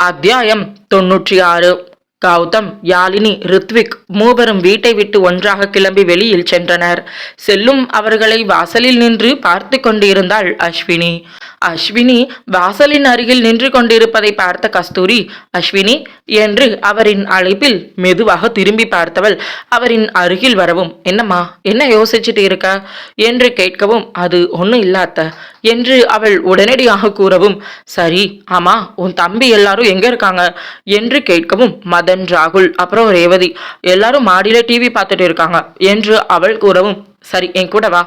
அத்தியாயம் 96. கௌதம், யாழினி, ரித்விக் மூவரும் வீட்டை விட்டு ஒன்றாக கிளம்பி வெளியில் சென்றனர். செல்லும் அவர்களை வாசலில் நின்று பார்த்து கொண்டிருந்தாள் அஸ்வினி. அஸ்வினி வாசலின் அருகில் நின்று கொண்டிருப்பதை பார்த்த கஸ்தூரி, அஸ்வினி என்று அவரின் அழைப்பில் மெதுவாக திரும்பி பார்த்தவள் அவரின் அருகில் வரவும், என்னம்மா, என்ன யோசிச்சுட்டு இருக்க என்று கேட்கவும், அது ஒன்றும் இல்லாத என்று அவள் உடனடியாக கூறவும், சரி, ஆமா, உன் தம்பி எல்லாரும் எங்க இருக்காங்க என்று கேட்கவும், மதன், ராகுல், அப்புறம் ரேவதி எல்லாரும் மாடியில டிவி பார்த்துட்டு இருக்காங்க என்று அவள் கூறவும், சரி, என் கூட வா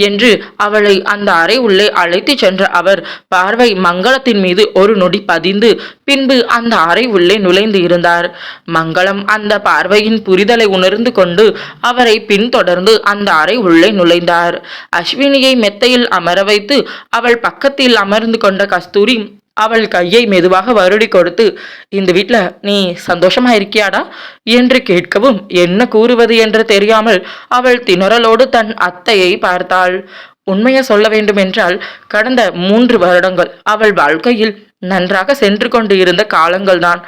என்று அவளை அந்த அறை உள்ளே அழைத்து சென்ற அவர் பார்வை மங்களத்தின் மீது ஒரு நொடி பதிந்து பின்பு அந்த அறை உள்ளே நுழைந்து இருந்தார். மங்களம் அந்த பார்வையின் புரிதலை உணர்ந்து கொண்டு அவரை பின்தொடர்ந்து அந்த அறை உள்ளே நுழைந்தார். அஸ்வினியை மெத்தையில் அமர வைத்து அவள் பக்கத்தில் அமர்ந்து கொண்ட கஸ்தூரி அவள் கையை மெதுவாக வருடி கொடுத்து, இந்த வீட்டில் நீ சந்தோஷமா இருக்கியாடா என்று கேட்கவும், என்ன கூறுவது என்று தெரியாமல் அவள் திணறலோடு தன் அத்தையை பார்த்தாள். உண்மையை சொல்ல வேண்டுமென்றால் கடந்த 3 வருடங்கள் அவள் வாழ்க்கையில் நன்றாக சென்று கொண்டு இருந்த காலங்கள்தான்.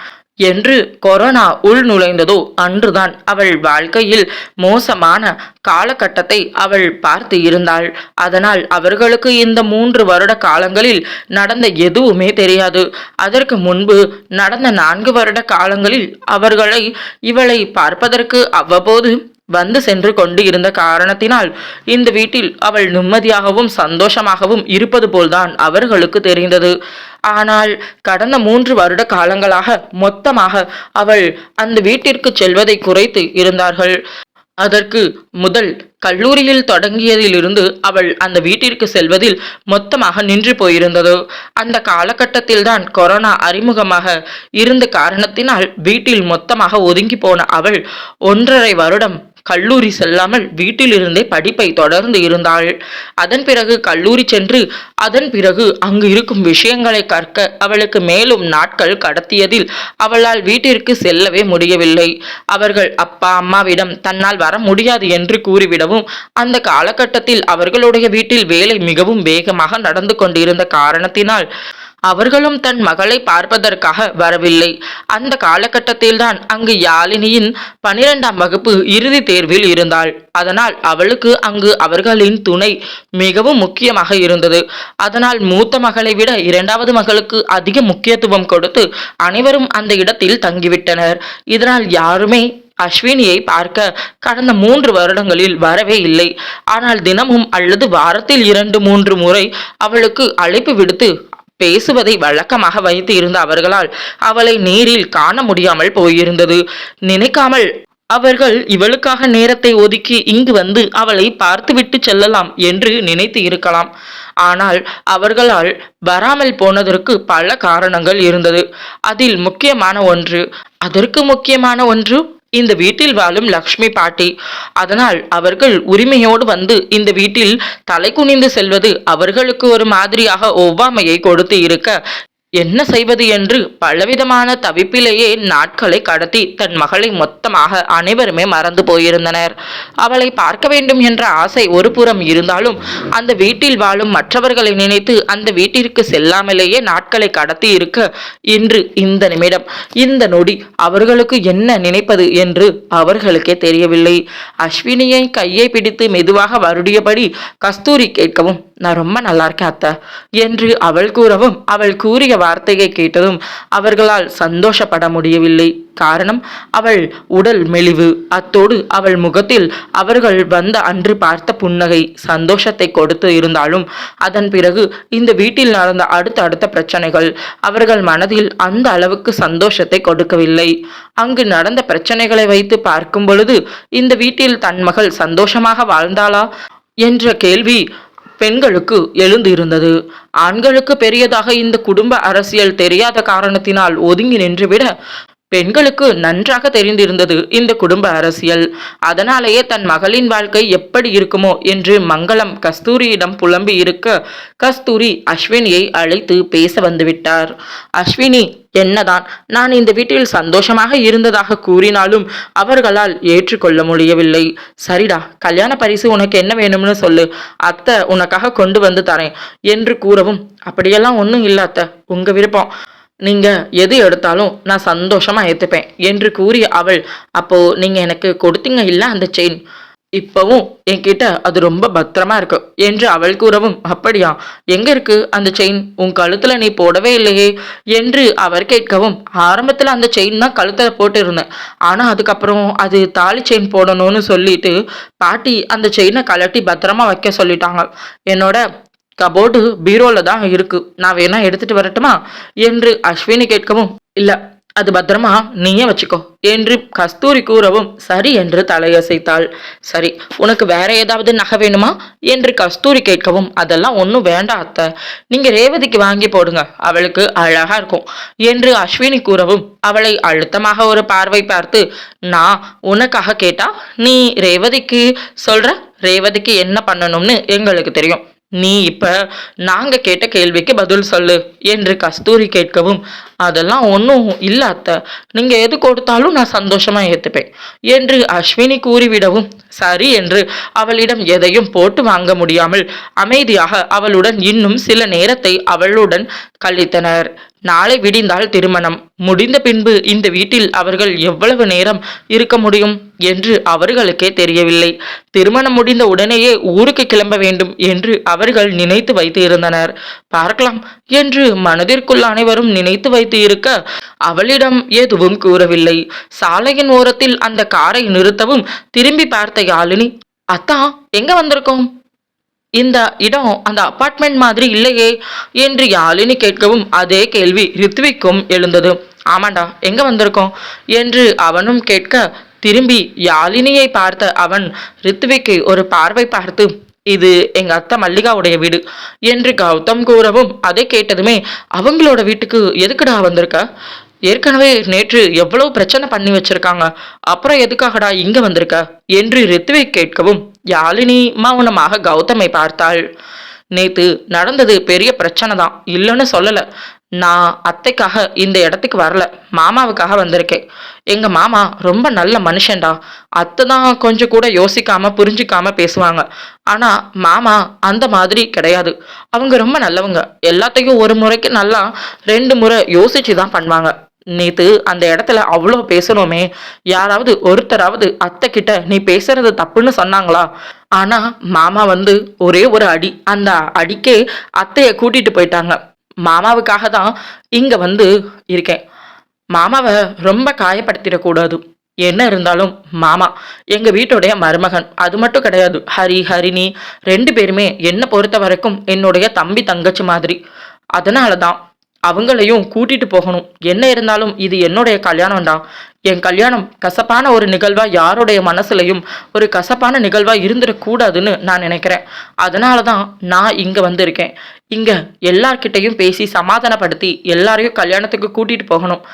என்று கொரோனா உள் நுழைந்ததோ அன்றுதான் அவள் வாழ்க்கையில் மோசமான காலகட்டத்தை அவள் பார்த்து இருந்தாள். அதனால் அவர்களுக்கு இந்த 3 வருட காலங்களில் நடந்த எதுவுமே தெரியாது. அதற்கு முன்பு நடந்த 4 வருட காலங்களில் இவளை பார்ப்பதற்கு அவ்வப்போது வந்து சென்று கொண்டு இருந்த காரணத்தினால் இந்த வீட்டில் அவள் நிம்மதியாகவும் சந்தோஷமாகவும் இருப்பது போல்தான் அவர்களுக்கு தெரிந்தது. ஆனால் கடந்த 3 வருட காலங்களாக மொத்தமாக அவள் அந்த வீட்டிற்கு செல்வதை குறைத்து இருந்தார்கள். அதற்கு முதல் கல்லூரியில் தொடங்கியதிலிருந்து அவள் அந்த வீட்டிற்கு செல்வதில் மொத்தமாக நின்று போயிருந்தது. அந்த காலகட்டத்தில்தான் கொரோனா அறிமுகமாக இருந்த காரணத்தினால் வீட்டில் மொத்தமாக ஒதுங்கி போன அவள் 1.5 வருடம் கல்லூரி செல்லாமல் வீட்டிலிருந்தே படிப்பை தொடர்ந்து இருந்தாள். அதன் பிறகு கல்லூரி சென்று அதன் பிறகு அங்கு இருக்கும் விஷயங்களை கற்க அவளுக்கு மேலும் நாட்கள் கடத்தியதில் அவளால் வீட்டிற்கு செல்லவே முடியவில்லை. அவர்கள் அப்பா அம்மாவிடம் தன்னால் வர முடியாது என்று கூறிவிடவும், அந்த காலகட்டத்தில் அவர்களுடைய வீட்டில் வேலை மிகவும் வேகமாக நடந்து கொண்டிருந்த காரணத்தினால் அவர்களும் தன் மகளை பார்ப்பதற்காக வரவில்லை. அந்த காலகட்டத்தில்தான் அங்கு யாழினியின் 12ஆம் வகுப்பு இறுதி தேர்வில் இருந்தாள். அதனால் அவளுக்கு அங்கு அவர்களின் துணை மிகவும் முக்கியமாக இருந்தது. அதனால் மூத்த மகளை விட 2வது மகளுக்கு அதிக முக்கியத்துவம் கொடுத்து அனைவரும் அந்த இடத்தில் தங்கிவிட்டனர். இதனால் யாருமே அஸ்வினியை பார்க்க கடந்த 3 வருடங்களில் வரவே இல்லை. ஆனால் தினமும் அல்லது வாரத்தில் 2-3 முறை அவளுக்கு அழைப்பு விடுத்து பேசுவதை வழக்கமாக வைத்து இருந்த அவர்களால் அவளை நேரில் காண முடியாமல் போயிருந்தது. நினைக்காமல் அவர்கள் இவளுக்காக நேரத்தை ஒதுக்கி இங்கு வந்து அவளை பார்த்துவிட்டு செல்லலாம் என்று நினைத்து இருக்கலாம். ஆனால் அவர்களால் வராமல் போனதற்கு பல காரணங்கள் இருந்தது. அதில் முக்கியமான ஒன்று இந்த வீட்டில் வாழும் லக்ஷ்மி பாட்டி. அதனால் அவர்கள் உரிமையோடு வந்து இந்த வீட்டில் தலை குனிந்து செல்வது அவர்களுக்கு ஒரு மாதிரியாக ஒவ்வாமையை கொடுத்து இருக்க, என்ன செய்வது என்று பலவிதமான தவிப்பிலேயே நாட்களை கடத்தி தன் மகளை மொத்தமாக அனைவருமே மறந்து போயிருந்தனர். அவளை பார்க்க வேண்டும் என்ற ஆசை ஒரு புறம் இருந்தாலும் அந்த வீட்டில் வாழும் மற்றவர்களை நினைத்து அந்த வீட்டிற்கு செல்லாமலேயே நாட்களை கடத்தி இருக்க, இன்று இந்த நிமிடம் இந்த நொடி அவர்களுக்கு என்ன நினைப்பது என்று அவர்களுக்கே தெரியவில்லை. அஸ்வினியை கையை பிடித்து மெதுவாக வருடியபடி கஸ்தூரி கேட்கவும், நான் ரொம்ப நல்லா இருக்கேன் அத்தை என்று அவள் கூறவும், அவள் கூறிய வார்த்தையை கேட்டதும் அவர்களால் சந்தோஷப்பட முடியவில்லை. காரணம், அவள் உடல் மெலிவு. அத்தோடு அவள் முகத்தில் அவர்கள் வந்த அன்று பார்த்த புன்னகை சந்தோஷத்தை கொடுத்து இருந்தாலும் அதன் பிறகு இந்த வீட்டில் நடந்த அடுத்த பிரச்சனைகள் அவர்கள் மனதில் அந்த அளவுக்கு சந்தோஷத்தை கொடுக்கவில்லை. அங்கு நடந்த பிரச்சனைகளை வைத்து பார்க்கும் பொழுது இந்த வீட்டில் தன் மகள் சந்தோஷமாக வாழ்ந்தாளா என்ற கேள்வி பெண்களுக்கு எழுந்து இருந்தது. ஆண்களுக்கு பெரியதாக இந்த குடும்ப அரசியல் தெரியாத காரணத்தினால் ஒதுங்கி நின்றுவிட, பெண்களுக்கு நன்றாக தெரிந்திருந்தது இந்த குடும்ப அரசியல். அதனாலேயே தன் மகளின் வாழ்க்கை எப்படி இருக்குமோ என்று மங்களம் கஸ்தூரியிடம் புலம்பி இருக்க, கஸ்தூரி அஸ்வினியை அழைத்து பேச வந்துவிட்டார். அஸ்வினி, என்னதான் நான் இந்த வீட்டில் சந்தோஷமாக இருந்ததாக கூறினாலும் அவர்களால் ஏற்றுக்கொள்ள முடியவில்லை. சரிடா, கல்யாண பரிசு உனக்கு என்ன வேணும்னு சொல்லு, அத்தை உனக்காக கொண்டு வந்து தரேன் என்று கூறவும், அப்படியெல்லாம் ஒன்றும் இல்லை அத்தை, உங்க விருப்பம். நீங்க எது எடுத்தாலும் நான் சந்தோஷமா ஏத்துப்பேன் என்று கூறிய அவள், அப்போ நீங்க எனக்கு கொடுத்தீங்க இல்ல அந்த செயின், இப்பவும் என்கிட்ட அது ரொம்ப பத்திரமா இருக்கு என்று அவள் கூறவும், அப்படியா, எங்க இருக்கு அந்த செயின், உன் கழுத்துல நீ போடவே இல்லையே என்று அவர் கேட்கவும், ஆரம்பத்துல அந்த செயின் தான் கழுத்துல போட்டு இருந்தேன், ஆனா அதுக்கப்புறம் அது தாலி செயின் போடணும்னு சொல்லிட்டு பாட்டி அந்த செயினை கழட்டி பத்திரமா வைக்க சொல்லிட்டாங்க. என்னோட கபோர்டு பீரோல தான் இருக்கு, நான் வேணா எடுத்துட்டு வரட்டுமா என்று அஸ்வினி கேட்கவும், இல்ல அது பத்திரமா நீயே வச்சுக்கோ என்று கஸ்தூரி கூறவும், சரி என்று தலையசைத்தாள். சரி, உனக்கு வேற ஏதாவது நகை வேணுமா என்று கஸ்தூரி கேட்கவும், அதெல்லாம் ஒன்றும் வேண்டாம் அத்தை, நீங்க ரேவதிக்கு வாங்கி போடுங்க, அவளுக்கு அழகா இருக்கும் என்று அஸ்வினி கூறவும், அவளை அழுத்தமாக ஒரு பார்வை பார்த்து, நான் உனக்காக கேட்டா நீ ரேவதிக்கு சொல்ற, ரேவதிக்கு என்ன பண்ணணும்னு எங்களுக்கு தெரியும், நீ இப்ப நாங்க கேட்ட கேள்விக்கு பதில் சொல்லு என்று கஸ்தூரி கேட்கவும், அதெல்லாம் ஒன்றும் இல்ல அத்தை, நீங்க எது கொடுத்தாலும் நான் சந்தோஷமா ஏத்துப்பேன் என்று அஸ்வினி கூறிவிடவும், சரி என்று அவளிடம் எதையும் போட்டு வாங்க முடியாமல் அமைதியாக அவளுடன் இன்னும் சில நேரத்தை அவளுடன் கழித்தனர். நாளை விடிந்தால் திருமணம் முடிந்த பின்பு இந்த வீட்டில் அவர்கள் எவ்வளவு நேரம் இருக்க முடியும் என்று அவர்களுக்கே தெரியவில்லை. திருமணம் முடிந்த உடனேயே ஊருக்கு கிளம்ப வேண்டும் என்று அவர்கள் நினைத்து வைத்து இருந்தனர். பார்க்கலாம் என்று மனதிற்குள் அனைவரும் நினைத்து வைத்து இருக்க அவளிடம் எதுவும் கூறவில்லை. சாலையின் ஓரத்தில் அந்த காரை நிறுத்தவும் திரும்பி பார்த்த யாழினி, அத்தா எங்க வந்திருக்கோம், இந்த இடம் அந்த அபார்ட்மெண்ட் மாதிரி இல்லையே என்று யாழினி கேட்கவும் அதே கேள்வி ரித்விக்கும் எழுந்தது. ஆமாண்டா, எங்க வந்திருக்கோம் என்று அவனும் கேட்க திரும்பி யாழினியை பார்த்த அவன் ரித்விக்கு ஒரு பார்வை பார்த்து, இது எங்க அத்தை மல்லிகாவுடைய வீடு என்று கௌதம் கூறவும், அதை கேட்டதுமே, அவங்களோட வீட்டுக்கு எதுக்குடா வந்திருக்க, ஏற்கனவே நேற்று எவ்வளவு பிரச்சனை பண்ணி வச்சிருக்காங்க, அப்புறம் எதுக்காகடா இங்க வந்திருக்க என்று ரித்விக் கேட்கவும், யாழினி மௌனமாக கௌதமை பார்த்தாள். நேத்து நடந்தது பெரிய பிரச்சனை தான், இல்லைன்னு சொல்லல, நான் அத்தைக்காக இந்த இடத்துக்கு வரல, மாமாவுக்காக வந்திருக்கேன். எங்க மாமா ரொம்ப நல்ல மனுஷன்டா, அத்தை தான் கொஞ்சம் கூட யோசிக்காம புரிஞ்சுக்காம பேசுவாங்க, ஆனா மாமா அந்த மாதிரி கிடையாது, அவங்க ரொம்ப நல்லவங்க, எல்லாத்தையும் ஒரு முறைக்கு நல்லா 2 முறை யோசிச்சு தான் பண்ணுவாங்க. நேத்து அந்த இடத்துல அவ்வளோ பேசணுமே, யாராவது ஒருத்தராவது அத்தை கிட்ட நீ பேசுறது தப்புன்னு சொன்னாங்களா, ஆனா மாமா வந்து ஒரே ஒரு அடி, அந்த அடிக்கே அத்தைய கூட்டிட்டு போயிட்டாங்க. மாமாவுக்காக தான் இங்க வந்து இருக்கேன், மாமாவை ரொம்ப காயப்படுத்திடக்கூடாது, என்ன இருந்தாலும் மாமா எங்க வீட்டுடைய மருமகன், அது மட்டும் கிடையாது, ஹரிணி 2 பேருமே என்ன பொறுத்த வரைக்கும் என்னுடைய தம்பி தங்கச்சி மாதிரி, அதனாலதான் அவங்களையும் கூட்டிட்டு போகணும், என்ன இருந்தாலும் இது என்னுடைய கல்யாணம்டா, என் கல்யாணம் கசப்பான ஒரு நிகழ்வா யாருடைய மனசுலையும் ஒரு கசப்பான நிகழ்வா இருந்துடக்கூடாதுன்னு நான் நினைக்கிறேன், அதனாலதான் நான் இங்க வந்திருக்கேன், இங்க எல்லார்கிட்டையும் பேசி சமாதானப்படுத்தி எல்லாரையும் கல்யாணத்துக்கு கூட்டிட்டு போகணும்,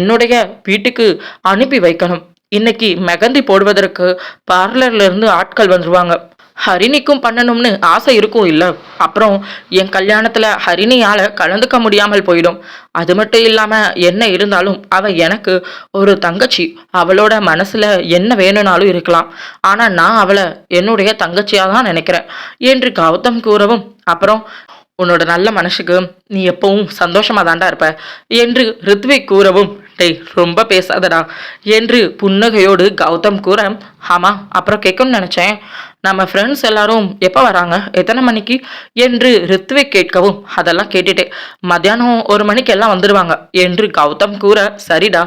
என்னுடைய வீட்டுக்கு அனுப்பி வைக்கணும், இன்னைக்கு மெகந்தி போடுவதற்கு பார்லர்ல இருந்து ஆட்கள் வந்துருவாங்க, ஹரிணிக்கும் பண்ணணும்னு ஆசை இருக்கும் இல்ல, அப்புறம் என் கல்யாணத்துல ஹரிணியால கலந்துக்க முடியாமல் போயிடும், அது மட்டும் இல்லாம என்ன இருந்தாலும் அவ எனக்கு ஒரு தங்கச்சி, அவளோட மனசுல என்ன வேணும்னாலும் இருக்கலாம், ஆனா நான் அவளை என்னுடைய தங்கச்சியா தான் நினைக்கிறேன் என்று கௌதம் கூறவும், அப்புறம் உன்னோட நல்ல மனசுக்கு நீ எப்பவும் சந்தோஷமா தாண்டா இருப்ப என்று ரித்விக் கூறவும், டேய் ரொம்ப பேசாதடா என்று புன்னகையோடு கௌதம் கூற, ஆமா அப்புறம் கேட்கணும்னு நினைச்சேன், நம்ம ஃப்ரெண்ட்ஸ் எல்லாரும் எப்போ வராங்க, எத்தனை மணிக்கு என்று ரித்விக் கேட்கவும், அதெல்லாம் கேட்டுட்டே மத்தியானம் 1 மணிக்கு எல்லாம் வந்துடுவாங்க என்று கௌதம் கூற, சரிடா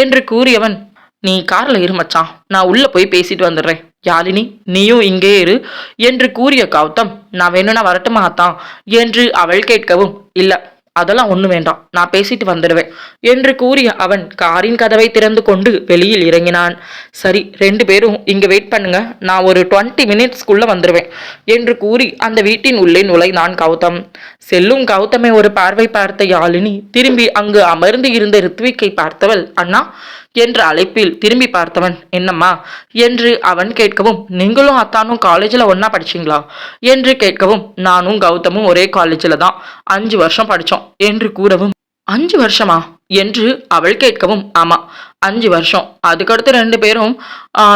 என்று கூறியவன், நீ கார்ல இரு மச்சான், நான் உள்ள போய் பேசிட்டு வந்துடுறேன், யாழினி நீயும் இங்கே இரு என்று கூறிய கௌதம், நான் வேணும்னா வரட்டுமா அத்தான் என்று அவள் கேட்கவும், இல்ல அதெல்லாம் ஒண்ணு வேண்டாம், நான் பேசிட்டு வந்துடுவேன் என்று கூறிய அவன் காரின் கதவை திறந்து கொண்டு வெளியில் இறங்கினான். சரி 2 பேரும் இங்க வெயிட் பண்ணுங்க, நான் ஒரு 20 மினிட்ஸ்க்குள்ள வந்துடுவேன் என்று கூறி அந்த வீட்டின் உள்ளே நுழைந்தான் கௌதம். செல்லும் கௌதமை ஒரு பார்வை பார்த்த யாழினி திரும்பி அங்கு அமர்ந்து இருந்த ரித்விக்கை பார்த்தவள், அண்ணா என்ற அழைப்பில் திரும்பி பார்த்தவன், என்னம்மா என்று அவன் கேட்கவும், நீங்களும் அத்தானும் காலேஜில் ஒன்னா படிச்சீங்களா என்று கேட்கவும், நானும் கௌதமும் ஒரே காலேஜில் தான் 5 வருஷம் படித்தோம் என்று கூறவும், 5 வருஷமா, என்று அவள் கேட்கவும், ஆமா 5 வருஷம். அதுக்கடுத்து 2 பேரும்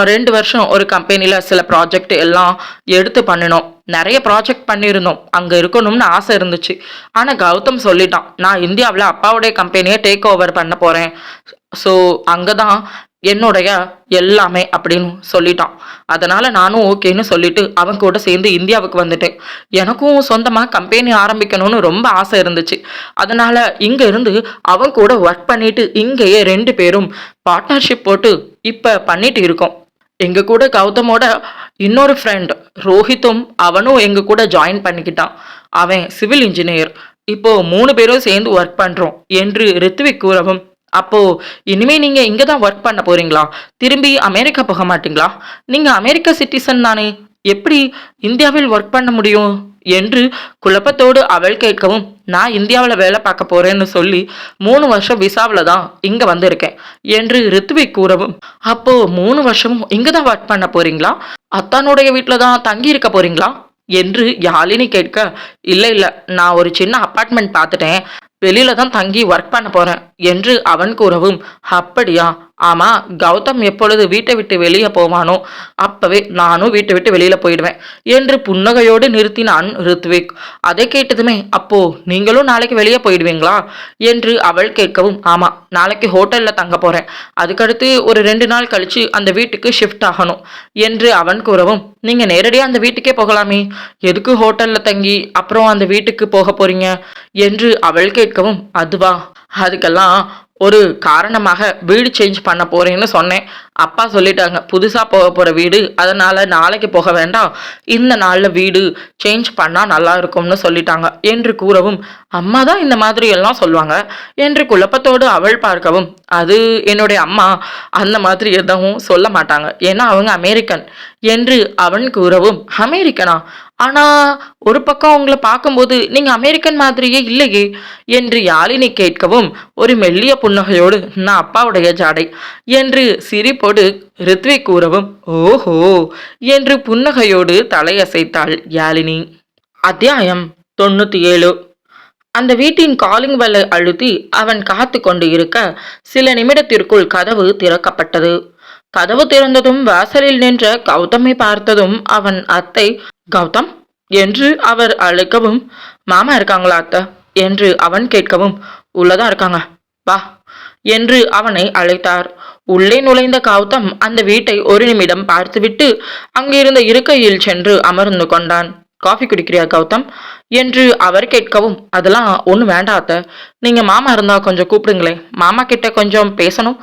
2 வருஷம் ஒரு கம்பெனில சில ப்ராஜெக்ட் எல்லாம் எடுத்து பண்ணினோம். நெறைய ப்ராஜெக்ட் பண்ணியிருந்தோம். அங்க இருக்கணும்னு ஆசை இருந்துச்சு. ஆனா கௌதம் சொல்லிட்டான், "நான் இந்தியாவுல அப்பாவுடைய கம்பெனிய டேக் ஓவர் பண்ண போறேன். ஸோ அங்க தான் என்னுடைய எல்லாமே" அப்படின்னு சொல்லிட்டான். அதனால நானும் ஓகேன்னு சொல்லிட்டு அவன் கூட சேர்ந்து இந்தியாவுக்கு வந்துட்டேன். எனக்கும் சொந்தமா கம்பெனி ஆரம்பிக்கணும்னு ரொம்ப ஆசை இருந்துச்சு. அதனால இங்க இருந்து அவன் கூட ஒர்க் பண்ணிட்டு இங்கேயே 2 பேரும் பார்ட்னர்ஷிப் போட்டு இப்ப பண்ணிட்டு இருக்கோம். எங்க கூட கௌதமோட இன்னொரு ஃப்ரெண்ட் ரோஹித்தும் அவனும் எங்க கூட ஜாயின் பண்ணிக்கிட்டான். அவன் சிவில் இன்ஜினியர். இப்போ 3 பேரும் சேர்ந்து ஒர்க் பண்றோம் என்று ரித்விக் கூறவும், அப்போ இனிமே நீங்க இங்க தான் ஒர்க் பண்ண போறீங்களா? திரும்பி அமெரிக்கா போக மாட்டீங்களா? நீங்க அமெரிக்கா சிட்டிசன் தானே, எப்படி இந்தியாவில் ஒர்க் பண்ண முடியும் என்று குழப்பத்தோடு அவள் கேட்கவும், நான் இந்தியாவில் வேலை பார்க்க போறேன்னு சொல்லி 3 வருஷம் விசாவில் தான் இங்க வந்திருக்கேன் என்று ரித்விக் கூறவும், அப்போ 3 வருஷமும் இங்க தான் ஒர்க் பண்ண போறீங்களா? அத்தானுடைய வீட்டில் தான் தங்கி இருக்க போறீங்களா என்று யாழினி கேட்க, இல்ல இல்ல, நான் ஒரு சின்ன அப்பார்ட்மெண்ட் பார்த்துட்டேன், வெளியில தான் தங்கி ஒர்க் பண்ண போறேன் என்று அவன் கூறவும், அப்படியா? ஆமா, கௌதம் எப்பொழுது வீட்டை விட்டு வெளியே போவானோ அப்பவே நானும் வீட்டை விட்டு வெளியில போயிடுவேன் என்று புன்னகையோடு நிறுத்தினான் ரித்விக். அதை கேட்டதுமே, அப்போ நீங்களும் நாளைக்கு வெளியே போயிடுவீங்களா என்று அவள் கேட்கவும், ஆமா, நாளைக்கு ஹோட்டல்ல தங்க போறேன், அதுக்கடுத்து ஒரு 2 நாள் கழிச்சு அந்த வீட்டுக்கு ஷிஃப்ட் ஆகணும் என்று அவன் கூறவும், நீங்க நேரடியா அந்த வீட்டுக்கே போகலாமே, எதுக்கு ஹோட்டல்ல தங்கி அப்புறம் அந்த வீட்டுக்கு போக போறீங்க என்று அவள் கேட்கவும், அதுவா, அதுக்கெல்லாம் ஒரு காரணமாக வீடு சேஞ்ச் பண்ண போறேன்னு சொன்னேன். அப்பா சொல்லிட்டாங்க, புதுசா போக போற வீடு, அதனால நாளைக்கு போக வேண்டாம், இந்த நாள்ல வீடு சேஞ்ச் பண்ணா நல்லா இருக்கும்னு சொல்லிட்டாங்க என்று கூறவும், அம்மா தான் இந்த மாதிரி எல்லாம் சொல்லுவாங்க என்று குழப்பத்தோடு அவள் பார்க்கவும், அது என்னுடைய அம்மா அந்த மாதிரி எதுவும் சொல்ல மாட்டாங்க, ஏன்னா அவங்க அமெரிக்கன் என்று அவன் கூறவும், அமெரிக்கனா? ஆனா ஒரு பக்கம் உங்களை பார்க்கும்போது நீங்க அமெரிக்கன் மாதிரியே இல்லையே என்று யாழினி கேட்கவும், ஒரு மெல்லிய புன்னகையோடு, நான் அப்பாவுடைய ஜாடை என்று சிரிப்போடு ரித்விக் கூறவும், ஓஹோ என்று புன்னகையோடு தலையசைத்தாள் யாழினி. அத்தியாயம் 97. அந்த வீட்டின் காலிங் பெல்லை அழுத்தி அவன் காத்து கொண்டு இருக்க சில நிமிடத்திற்குள் கதவு திறக்கப்பட்டது. கதவு திறந்ததும் வாசலில் நின்ற கௌதமை பார்த்ததும் அவன் அத்தை, கௌதம் என்று அவர் அழைக்கவும், மாமா இருக்காங்களா அத்தை என்று அவன் கேட்கவும், உள்ளதான் இருக்காங்க, வா என்று அவனை அழைத்தார். உள்ளே நுழைந்த கௌதம் அந்த வீட்டை ஒரு நிமிடம் பார்த்துவிட்டு அங்கிருந்த இருக்கையில் சென்று அமர்ந்து கொண்டான். காஃபி குடிக்கிறியா கௌதம் என்று அவர் கேட்கவும், அதெல்லாம் ஒன்றும் வேண்டாத்த, நீங்க மாமா இருந்தா கொஞ்சம் கூப்பிடுங்களே, மாமா கிட்ட கொஞ்சம் பேசணும்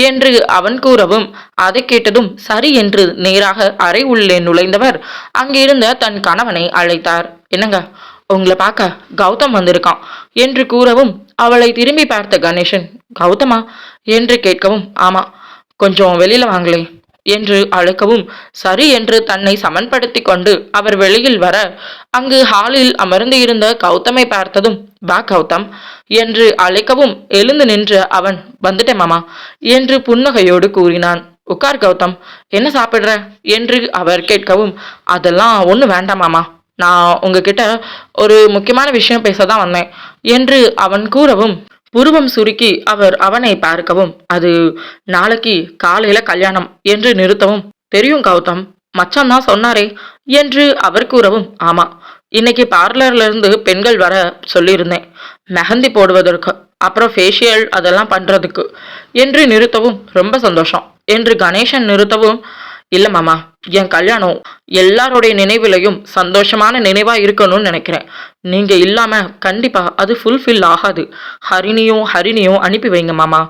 என்று அவன் கூறவும், அதை கேட்டதும் சரி என்று நேராக அறை உள்ளே நுழைந்தவர் அங்கிருந்த தன் கணவனை அழைத்தார். என்னங்க, உங்களை பார்க்க கௌதம் வந்திருக்கான் என்று கூறவும், அவளை திரும்பி பார்த்த கணேசன், கௌதமா என்று கேட்கவும், ஆமா, கொஞ்சம் வெளியில வாங்களே என்று அழைக்கவும், சரி என்று தன்னை சமன்படுத்தி கொண்டு அவர் வெளியில் வர அங்கு ஹாலில் அமர்ந்து இருந்த கௌதமை பார்த்ததும், வா கௌதம் என்று அழைக்கவும் எழுந்து நின்ற அவன், வந்துட்டேன் மாமா என்று புன்னகையோடு கூறினான். உட்கார் கௌதம், என்ன சாப்பிடுற என்று அவர் கேட்கவும், அதெல்லாம் ஒன்றும் வேண்டாம் மாமா, நான் உங்ககிட்ட ஒரு முக்கியமான விஷயம் பேசதான் வந்தேன் என்று அவன் கூறவும், புருவம் சுருக்கி அவர் அவனை பார்க்கவும், அது நாளைக்கு காலையில கல்யாணம் என்று நிறுத்தவும், தெரியும் கௌதம், மச்சான் தான் சொன்னாரே என்று அவர் கூறவும், ஆமா, இன்னைக்கு பார்லர்ல இருந்து பெண்கள் வர சொல்லியிருந்தேன், மெஹந்தி போடுவதற்கு, அப்புறம் ஃபேஷியல் அதெல்லாம் பண்றதுக்கு என்று நிறுத்தவும், ரொம்ப சந்தோஷம் என்று கணேசன் நிறுத்தவும், இல்ல மாமா, என் கல்யாணம் எல்லாருடைய நினைவிலையும் சந்தோஷமான நினைவா இருக்கணும்னு நினைக்கிறேன், நீங்க இல்லாம கண்டிப்பா அது ஃபுல்ஃபில் ஆகாது, ஹரிணியும் அனுப்பி வைங்க மாமா,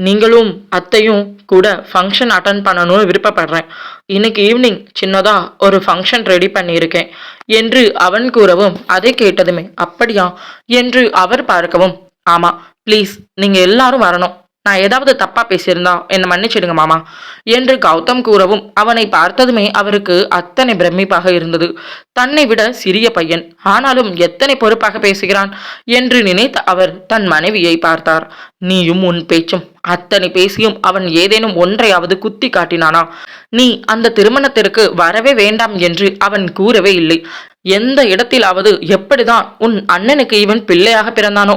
நீங்களும் அத்தையும் கூட ஃபங்க்ஷன் அட்டன் பண்ணணும்னு விருப்பப்படுறேன், இன்னைக்கு ஈவினிங் சின்னதா ஒரு ஃபங்க்ஷன் ரெடி பண்ணியிருக்கேன் என்று அவன் கூறவும், அதை கேட்டதுமே அப்படியா என்று அவர் பார்க்கவும், ஆமா, ப்ளீஸ் நீங்க எல்லாரும் வரணும், நான் ஏதாவது தப்பா பேசியிருந்தா என்னை மன்னிச்சிடுங்க மாமா என்று கௌதம் கூறவும், அவனை பார்த்ததுமே அவருக்கு அத்தனை பிரமிப்பாக இருந்தது. தன்னை விட சிறிய பையன், ஆனாலும் எத்தனை பொறுப்பாக பேசுகிறான் என்று நினைத்த அவர் தன் மனைவியை பார்த்தார். நீயும் உன் பேச்சும் அத்தனை பேசியும் அவன் ஏதேனும் ஒன்றையாவது குத்தி காட்டினானா? நீ அந்த திருமணத்திற்கு வரவே வேண்டாம் என்று அவன் கூறவே இல்லை, எந்த இடத்திலாவது எப்படிதான் உன் அண்ணனுக்கு இவன் பிள்ளையாக பிறந்தானோ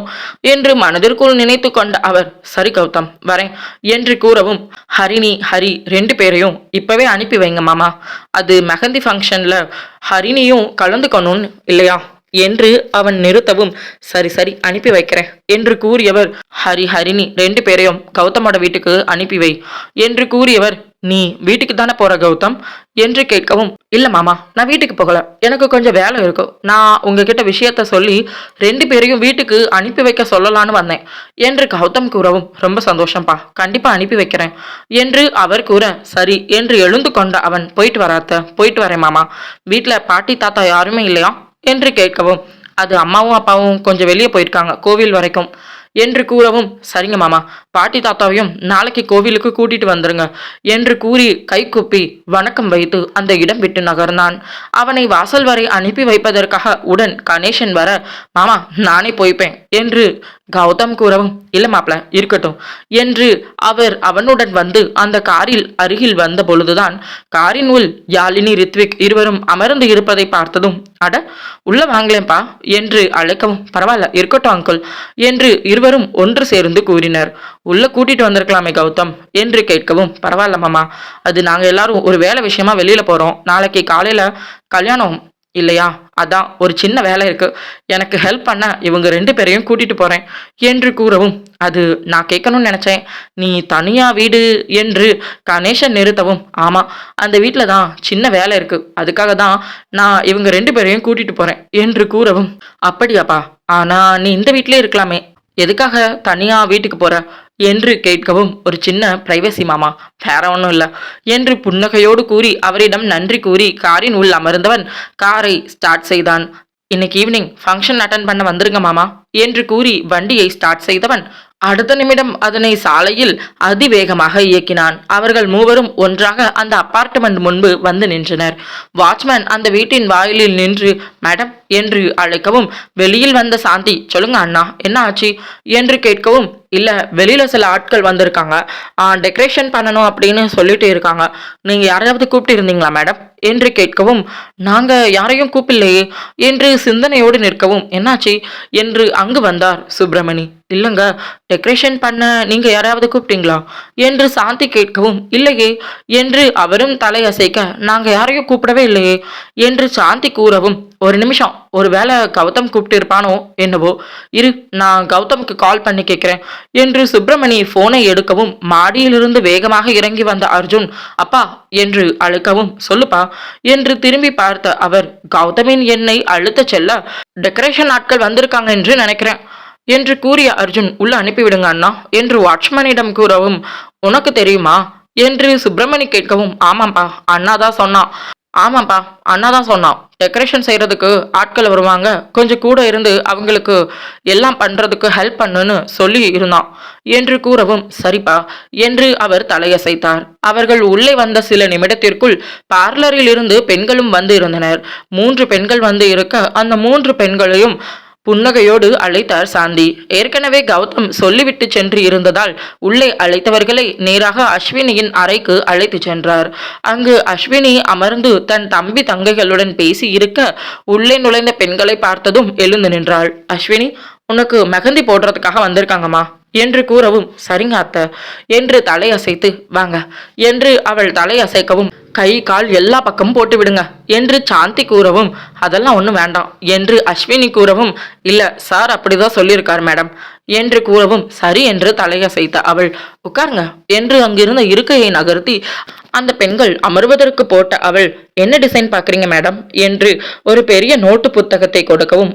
என்று மனதிற்குள் நினைத்து கொண்ட அவர், சரி கௌதம் வரேன் என்று கூறவும், ஹரிணி ஹரி 2 பேரையும் இப்பவே அனுப்பி வைங்க மாமா. அது மெஹந்தி ஃபங்க்ஷன்ல ஹரிணியும் கலந்துக்கணும் இல்லையா என்று அவன் நிறுத்தவும், சரி சரி அனுப்பி வைக்கிறேன் என்று கூறியவர், ஹரிணி 2 பேரையும் கௌதமோட வீட்டுக்கு அனுப்பி வை என்று கூறியவர், நீ வீட்டுக்கு தானே போற கௌதம் என்று கேட்கவும், இல்ல மாமா நான் வீட்டுக்கு போகல, எனக்கு கொஞ்சம் வேலை இருக்கு, நான் உங்ககிட்ட விஷயத்த சொல்லி 2 பேரையும் வீட்டுக்கு அனுப்பி வைக்க சொல்லலான்னு வந்தேன் என்று கௌதம் கூறவும், ரொம்ப சந்தோஷம்பா, கண்டிப்பா அனுப்பி வைக்கிறேன் என்று அவர் கூற, சரி என்று எழுந்து கொண்ட அவன், போயிட்டு வராத்த, போயிட்டு வரேன் மாமா, வீட்டுல பாட்டி தாத்தா யாருமே இல்லையா என்று கேட்கவும், அது அம்மாவும் அப்பாவும் கொஞ்சம் வெளியே போயிருக்காங்க கோவில் வரைக்கும் என்று கூறவும், சரிங்க மாமா, பாட்டி தாத்தாவையும் நாளைக்கு கோவிலுக்கு கூட்டிட்டு வந்துருங்க என்று கூறி கைகுப்பி வணக்கம் வைத்து அந்த இடம் விட்டு நகர்ந்தான். அவனை வாசல் வரை அனுப்பி வைப்பதற்காக உடன் கணேசன் வர, மாமா நானே போய்ப்பேன் என்று கௌதம் கூறவும், இல்ல மாப்ள இருக்கட்டும் என்று அவர் அவனுடன் வந்து அந்த காரில் அருகில் வந்த பொழுதுதான் காரின் உள் யாழினி ரித்விக் இருவரும் அமர்ந்து இருப்பதை பார்த்ததும், அட உள்ள வாங்கலேம்பா என்று அழைக்கவும், பரவாயில்ல இருக்கட்டும் அங்கிள் என்று இருவரும் ஒன்று சேர்ந்து கூறினர். உள்ள கூட்டிட்டு வந்திருக்கலாமே கௌதம் என்று கேட்கவும், பரவாயில்ல மாமா, அது நாங்க எல்லாரும் ஒரு வேலை விஷயமா வெளியில போறோம், நாளைக்கு காலையில கல்யாணம் இல்லையா, அதான் ஒரு சின்ன வேலை இருக்கு, எனக்கு ஹெல்ப் பண்ண இவங்க 2 பேரையும் கூட்டிட்டு போறேன் என்று கூறவும், அது நான் கேட்கணும்னு நினைச்சேன், நீ தனியா வீடு என்று கணேசன் நிறுத்தவும், ஆமா அந்த வீட்டுல தான் சின்ன வேலை இருக்கு, அதுக்காக தான் நான் இவங்க 2 பேரையும் கூட்டிட்டு போறேன் என்று கூறவும், அப்படியாப்பா, ஆனா நீ இந்த வீட்டிலே இருக்கலாமே, எதுக்காக தனியா வீட்டுக்கு போற என்று கேட்கவும், ஒரு சின்ன பிரைவசி மாமா, வேற ஒன்றும் இல்லை என்று புன்னகையோடு கூறி அவரிடம் நன்றி கூறி காரின் உள் அமர்ந்தவன் காரை ஸ்டார்ட் செய்தான். இன்னைக்கு ஈவினிங் ஃபங்க்ஷன் அட்டன் பண்ண வந்துருங்க மாமா என்று கூறி வண்டியை ஸ்டார்ட் செய்தவன் அடுத்த நிமிடம் அதனை சாலையில் அதிவேகமாக இயக்கினான். அவர்கள் மூவரும் ஒன்றாக அந்த அபார்ட்மெண்ட் முன்பு வந்து நின்றனர். வாட்ச்மேன் அந்த வீட்டின் வாயிலில் நின்று மேடம் என்று அழைக்கவும், வெளியில் வந்த சாந்தி, சொல்லுங்க அண்ணா என்ன ஆச்சு என்று கேட்கவும், இல்ல வெளியில சில ஆட்கள் வந்திருக்காங்க, டெக்கரேஷன் பண்ணணும் அப்படின்னு சொல்லிட்டு இருக்காங்க, நீங்க யாரையாவது கூப்பிட்டு இருந்தீங்களா மேடம் என்று கேட்கவும், நாங்க யாரையும் கூப்பிடலையே என்று சிந்தனையோடு நிற்கவும், என்னாச்சு என்று அங்கு வந்தார் சுப்பிரமணி. இல்லைங்க, டெக்கரேஷன் பண்ண நீங்க யாராவது கூப்பிட்டீங்களா என்று சாந்தி கேட்கவும், இல்லையே என்று அவரும் தலையசைக்க, நாங்க யாரையும் கூப்பிடவே இல்லையே என்று சாந்தி கூறவும், ஒரு நிமிஷம், ஒரு வேளை கௌதம் கூப்பிட்டு இருப்பானோ என்னவோ, இரு நான் கௌதமுக்கு கால் பண்ணி கேட்கிறேன் என்று சுப்பிரமணி போனை எடுக்கவும், மாடியிலிருந்து வேகமாக இறங்கி வந்த அர்ஜுன், அப்பா என்று அழைக்கவும், சொல்லுப்பா என்று திரும்பி பார்த்த அவர், கௌதமின் எண்ணை அழுத்த செல்ல, டெக்கரேஷன் ஆட்கள் வந்திருக்காங்க என்று நினைக்கிறேன் என்று கூறிய அர்ஜுன், உள்ள அனுப்பிவிடுங்க அண்ணா என்று வாட்ச்மேனிடம் கூறவும், உனக்கு தெரியுமா என்று சுப்பிரமணி கேட்கவும், ஆமாப்பா அண்ணாதான் சொன்னான், ஆமாப்பா அண்ணாதான் சொன்னான், டெக்கரேஷன் செய்யறதுக்கு ஆட்கள் வருவாங்க, கொஞ்சம் கூட இருந்து அவங்களுக்கு எல்லாம் பண்றதுக்கு ஹெல்ப் பண்ணுன்னு சொல்லி இருந்தான் என்று கூறவும், சரிப்பா என்று அவர் தலையசைத்தார். அவர்கள் உள்ளே வந்த சில நிமிடத்திற்குள் பார்லரில் இருந்து பெண்களும் வந்து இருந்தனர். 3 பெண்கள் வந்து இருக்க அந்த 3 பெண்களையும் புன்னகையோடு அழைத்தார் சாந்தி. ஏற்கனவே கௌதம் சொல்லிவிட்டு சென்று இருந்ததால் உள்ளே அழைத்தவர்களை நேராக அஸ்வினியின் அறைக்கு அழைத்து சென்றார். அங்கு அஸ்வினி அமர்ந்து தன் தம்பி தங்கைகளுடன் பேசி இருக்க உள்ளே நுழைந்த பெண்களை பார்த்ததும் எழுந்து நின்றாள். அஸ்வினி, உனக்கு மெஹந்தி போடுறதுக்காக வந்திருக்காங்கம்மா என்று கூறவும், சரிங்க அத்தை என்று தலையசைத்து, வாங்க என்று அவள் தலையசைக்கவும், கை கால் எல்லா பக்கமும் போட்டு விடுங்க என்று சாந்தி கூறவும், அதெல்லாம் ஒன்றும் வேண்டாம் என்று அஸ்வினி கூறவும், இல்ல சார் அப்படிதான் சொல்லியிருக்கார் மேடம் என்று கூறவும், சரி என்று தலையசைத்த அவள், உட்காருங்க என்று அங்கிருந்த இருக்கையை நகர்த்தி அந்த பெண்கள் அமர்வதற்கு போட்ட அவள், என்ன டிசைன் பார்க்குறீங்க மேடம் என்று ஒரு பெரிய நோட்டு புத்தகத்தை கொடுக்கவும்,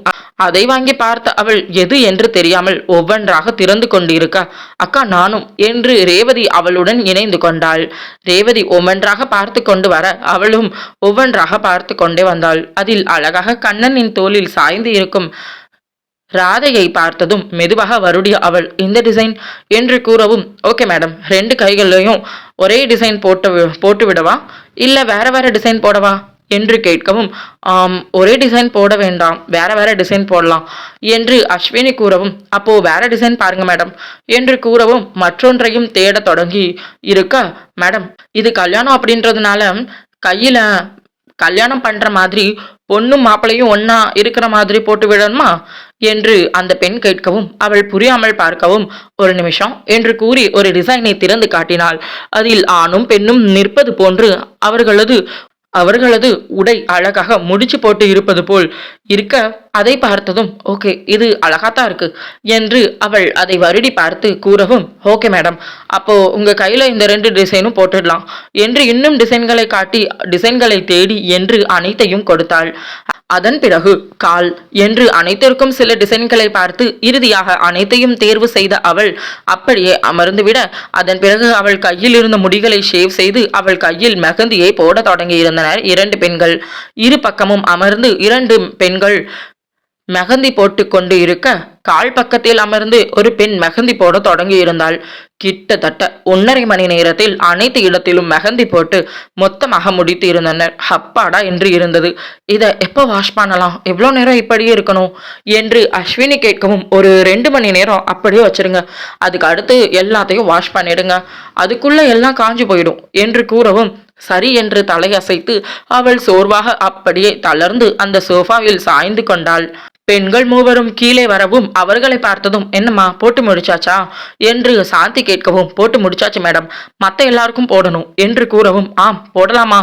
அதை வாங்கி பார்த்த அவள் எது என்று தெரியாமல் ஒவ்வொன்றாக திறந்து கொண்டிருக்க, அக்கா நானும் என்று ரேவதி அவளுடன் இணைந்து கொண்டாள். ரேவதி ஒவ்வொன்றாக பார்த்து கொண்டு வர அவளும் ஒவ்வொன்றாக பார்த்து கொண்டே வந்தாள். அதில் அழகாக கண்ணனின் தோளில் சாய்ந்து இருக்கும் ராதையை பார்த்ததும் மெதுவாக வருடிய அவள், இந்த டிசைன் என்று கூறவும், ஓகே மேடம், 2 கைகளையும் ஒரே டிசைன் போட்டு விடவா இல்ல வேற வேற டிசைன் போடவா என்று கேட்கவும், ஒரே டிசைன் போட வேண்டாம், வேற வேற டிசைன் போடலாம் என்று அஸ்வினி கூறவும், அப்போ வேற டிசைன் பாருங்க மேடம் என்று கூறவும், மற்றொன்றையும் தேட தொடங்கி இருக்க, மேடம் இது கல்யாணம் அப்படின்றதுனால கையில கல்யாணம் பண்ற மாதிரி பொண்ணும் மாப்பிளையும் ஒன்னா இருக்கிற மாதிரி போட்டு விடணுமா என்று அந்த பெண் கேட்கவும் அவள் புரியாமல் பார்க்கவும் ஒரு நிமிஷம் என்று கூறி ஒரு டிசைனை திறந்து காட்டினாள். அதில் ஆணும் பெண்ணும் நிற்பது போன்று அவர்களது அவர்களது உடை அழகாக முடிச்சு போட்டு இருப்பது போல் இருக்க அதை பார்த்ததும் ஓகே இது அழகாத்தான் இருக்கு என்று அவள் அதை வருடி பார்த்து கூறவும் ஓகே மேடம், அப்போ உங்க கையில இந்த 2 டிசைனும் போட்டுடலாம் என்று இன்னும் டிசைன்களை காட்டி டிசைன்களை தேடி என்று அனைத்தையும் கொடுத்தாள். அதன் பிறகு கால் என்று அனைத்திற்கும் சில டிசைன்களை பார்த்து இறுதியாக அனைத்தையும் தேர்வு செய்த அவள் அப்படியே அமர்ந்துவிட அதன் பிறகு அவள் கையில் இருந்த முடிகளை ஷேவ் செய்து அவள் கையில் மெஹந்தியை போட தொடங்கியிருந்தனர் 2 பெண்கள். இரு பக்கமும் அமர்ந்து 2 பெண்கள் மெஹந்தி போட்டு கொண்டு இருக்க கால் பக்கத்தில் அமர்ந்து ஒரு பெண் மெஹந்தி போட தொடங்கி இருந்தாள். கிட்டத்தட்ட 1.5 மணி நேரத்தில் அனைத்து இடத்திலும் மெஹந்தி போட்டு மொத்தமாக முடித்து இருந்தனர். அப்பாடா என்று இருந்தது. இதை எப்போ வாஷ் பண்ணலாம், எவ்வளோ நேரம் இப்படியே இருக்கணும் என்று அஸ்வினி கேட்கவும் ஒரு 2 மணி நேரம் அப்படியே வச்சிருங்க, அதுக்கு அடுத்து எல்லாத்தையும் வாஷ் பண்ணிடுங்க, அதுக்குள்ள எல்லாம் காஞ்சி போயிடும் என்று கூறவும் சரி என்று தலையசைத்து அவள் சோர்வாக அப்படியே தளர்ந்து அந்த சோஃபாவில் சாய்ந்து கொண்டாள். பெண்கள் மூவரும் கீழே வரவும் அவர்களை பார்த்ததும் என்னம்மா போட்டு முடிச்சாச்சா என்று சாந்தி கேட்கவும் போட்டு முடிச்சாச்சு மேடம், மற்ற எல்லாருக்கும் போடணும் என்று கூறவும் ஆம் போடலாமா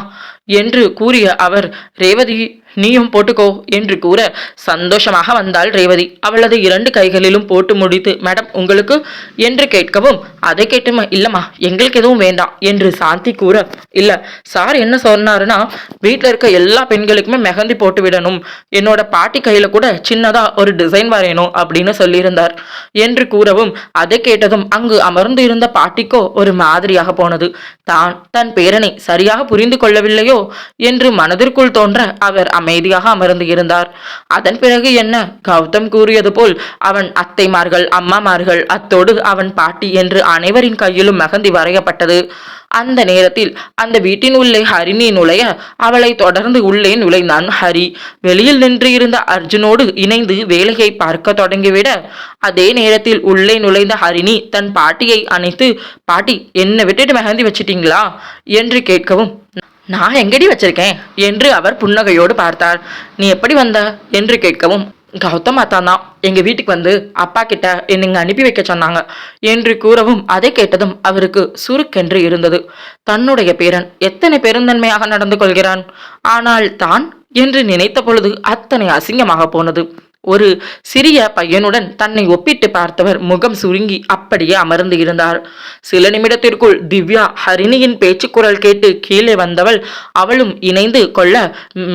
என்று கூறிய அவர் ரேவதி நீயும் போட்டுக்கோ என்று கூற சந்தோஷமாக வந்தாள் ரேவதி. அவளது 2 கைகளிலும் போட்டு முடித்து மேடம் உங்களுக்கு என்று கேட்கவும் அதை கேட்டுமா இல்லம்மா எங்களுக்கு எதுவும் வேண்டாம் என்று சாந்தி கூற இல்ல சார் என்ன சொன்னாருன்னா வீட்டில் இருக்க எல்லா பெண்களுக்குமே மெஹந்தி போட்டு விடணும், என்னோட பாட்டி கையில கூட சின்னதா ஒரு டிசைன் வரையணும் அப்படின்னு சொல்லியிருந்தார் என்று கூறவும் அதை கேட்டதும் அங்கு அமர்ந்து இருந்த பாட்டிக்கோ ஒரு மாதிரியாக போனது. தான் தன் பேரனை சரியாக புரிந்து கொள்ளவில்லையோ என்று மனதிற்குள் தோன்ற அவர் அமைதியாக அமர்ந்து இருந்தார். அதன் பிறகு என்ன கௌதம் கூறியது போல் அவன் அத்தைமார்கள் அம்மாமார்கள் அத்தோடு அவன் பாட்டி என்று அனைவரின் கையிலும் மெஹந்தி வரையப்பட்டது. அந்த நேரத்தில் அந்த வீட்டின் உள்ளே ஹரிணி நுழைய அவளை தொடர்ந்து உள்ளே நுழைந்தான் ஹரி. வெளியில் நின்று இருந்த அர்ஜுனோடு இணைந்து வேலையை பார்க்க தொடங்கிவிட அதே நேரத்தில் உள்ளே நுழைந்த ஹரிணி தன் பாட்டியை அணைத்து பாட்டி என்னை விட்டுட்டு மெஹந்தி வச்சிட்டீங்களா என்று கேட்கவும் நான் எங்கடி வச்சிருக்கேன் என்று அவர் புன்னகையோடு பார்த்தார். நீ எப்படி வந்த என்று கேட்கவும் கௌதம் அத்தான் தான் எங்க வீட்டுக்கு வந்து அப்பா கிட்ட என்னங்க அனுப்பி வைக்க சொன்னாங்க என்று கூறவும் அதை கேட்டதும் அவருக்கு சுருக்கென்று இருந்தது. தன்னுடைய பேரன் எத்தனை பெருந்தன்மையாக நடந்து கொள்கிறான், ஆனால் தான் என்று நினைத்த பொழுது அத்தனை அசிங்கமாக போனது. ஒரு சிறிய பையனுடன் தன்னை ஒப்பிட்டு பார்த்தவர் முகம் சுருங்கி அப்படியே அமர்ந்து இருந்தார். சில நிமிடத்திற்குள் திவ்யா ஹரிணியின் பேச்சுக்குரல் கேட்டு கீழே வந்தவள் அவளும் இணைந்து கொள்ள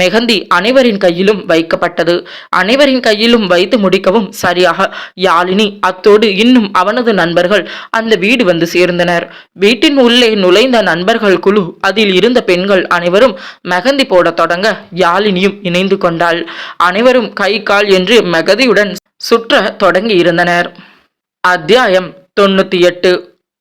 மெஹந்தி அனைவரின் கையிலும் வைக்கப்பட்டது. அனைவரின் கையிலும் வைத்து முடிக்கவும் சரியாக யாழினி அத்தோடு இன்னும் அவனது நண்பர்கள் அந்த வீடு வந்து சேர்ந்தனர். வீட்டின் உள்ளே நுழைந்த நண்பர்கள் குழு அதில் இருந்த பெண்கள் அனைவரும் மெஹந்தி போட தொடங்க யாழினியும் இணைந்து கொண்டாள். அனைவரும் கை கால் என்று மெகதியுடன் சுற்ற தொடங்கி இருந்தனர். அத்தியாயம் 98.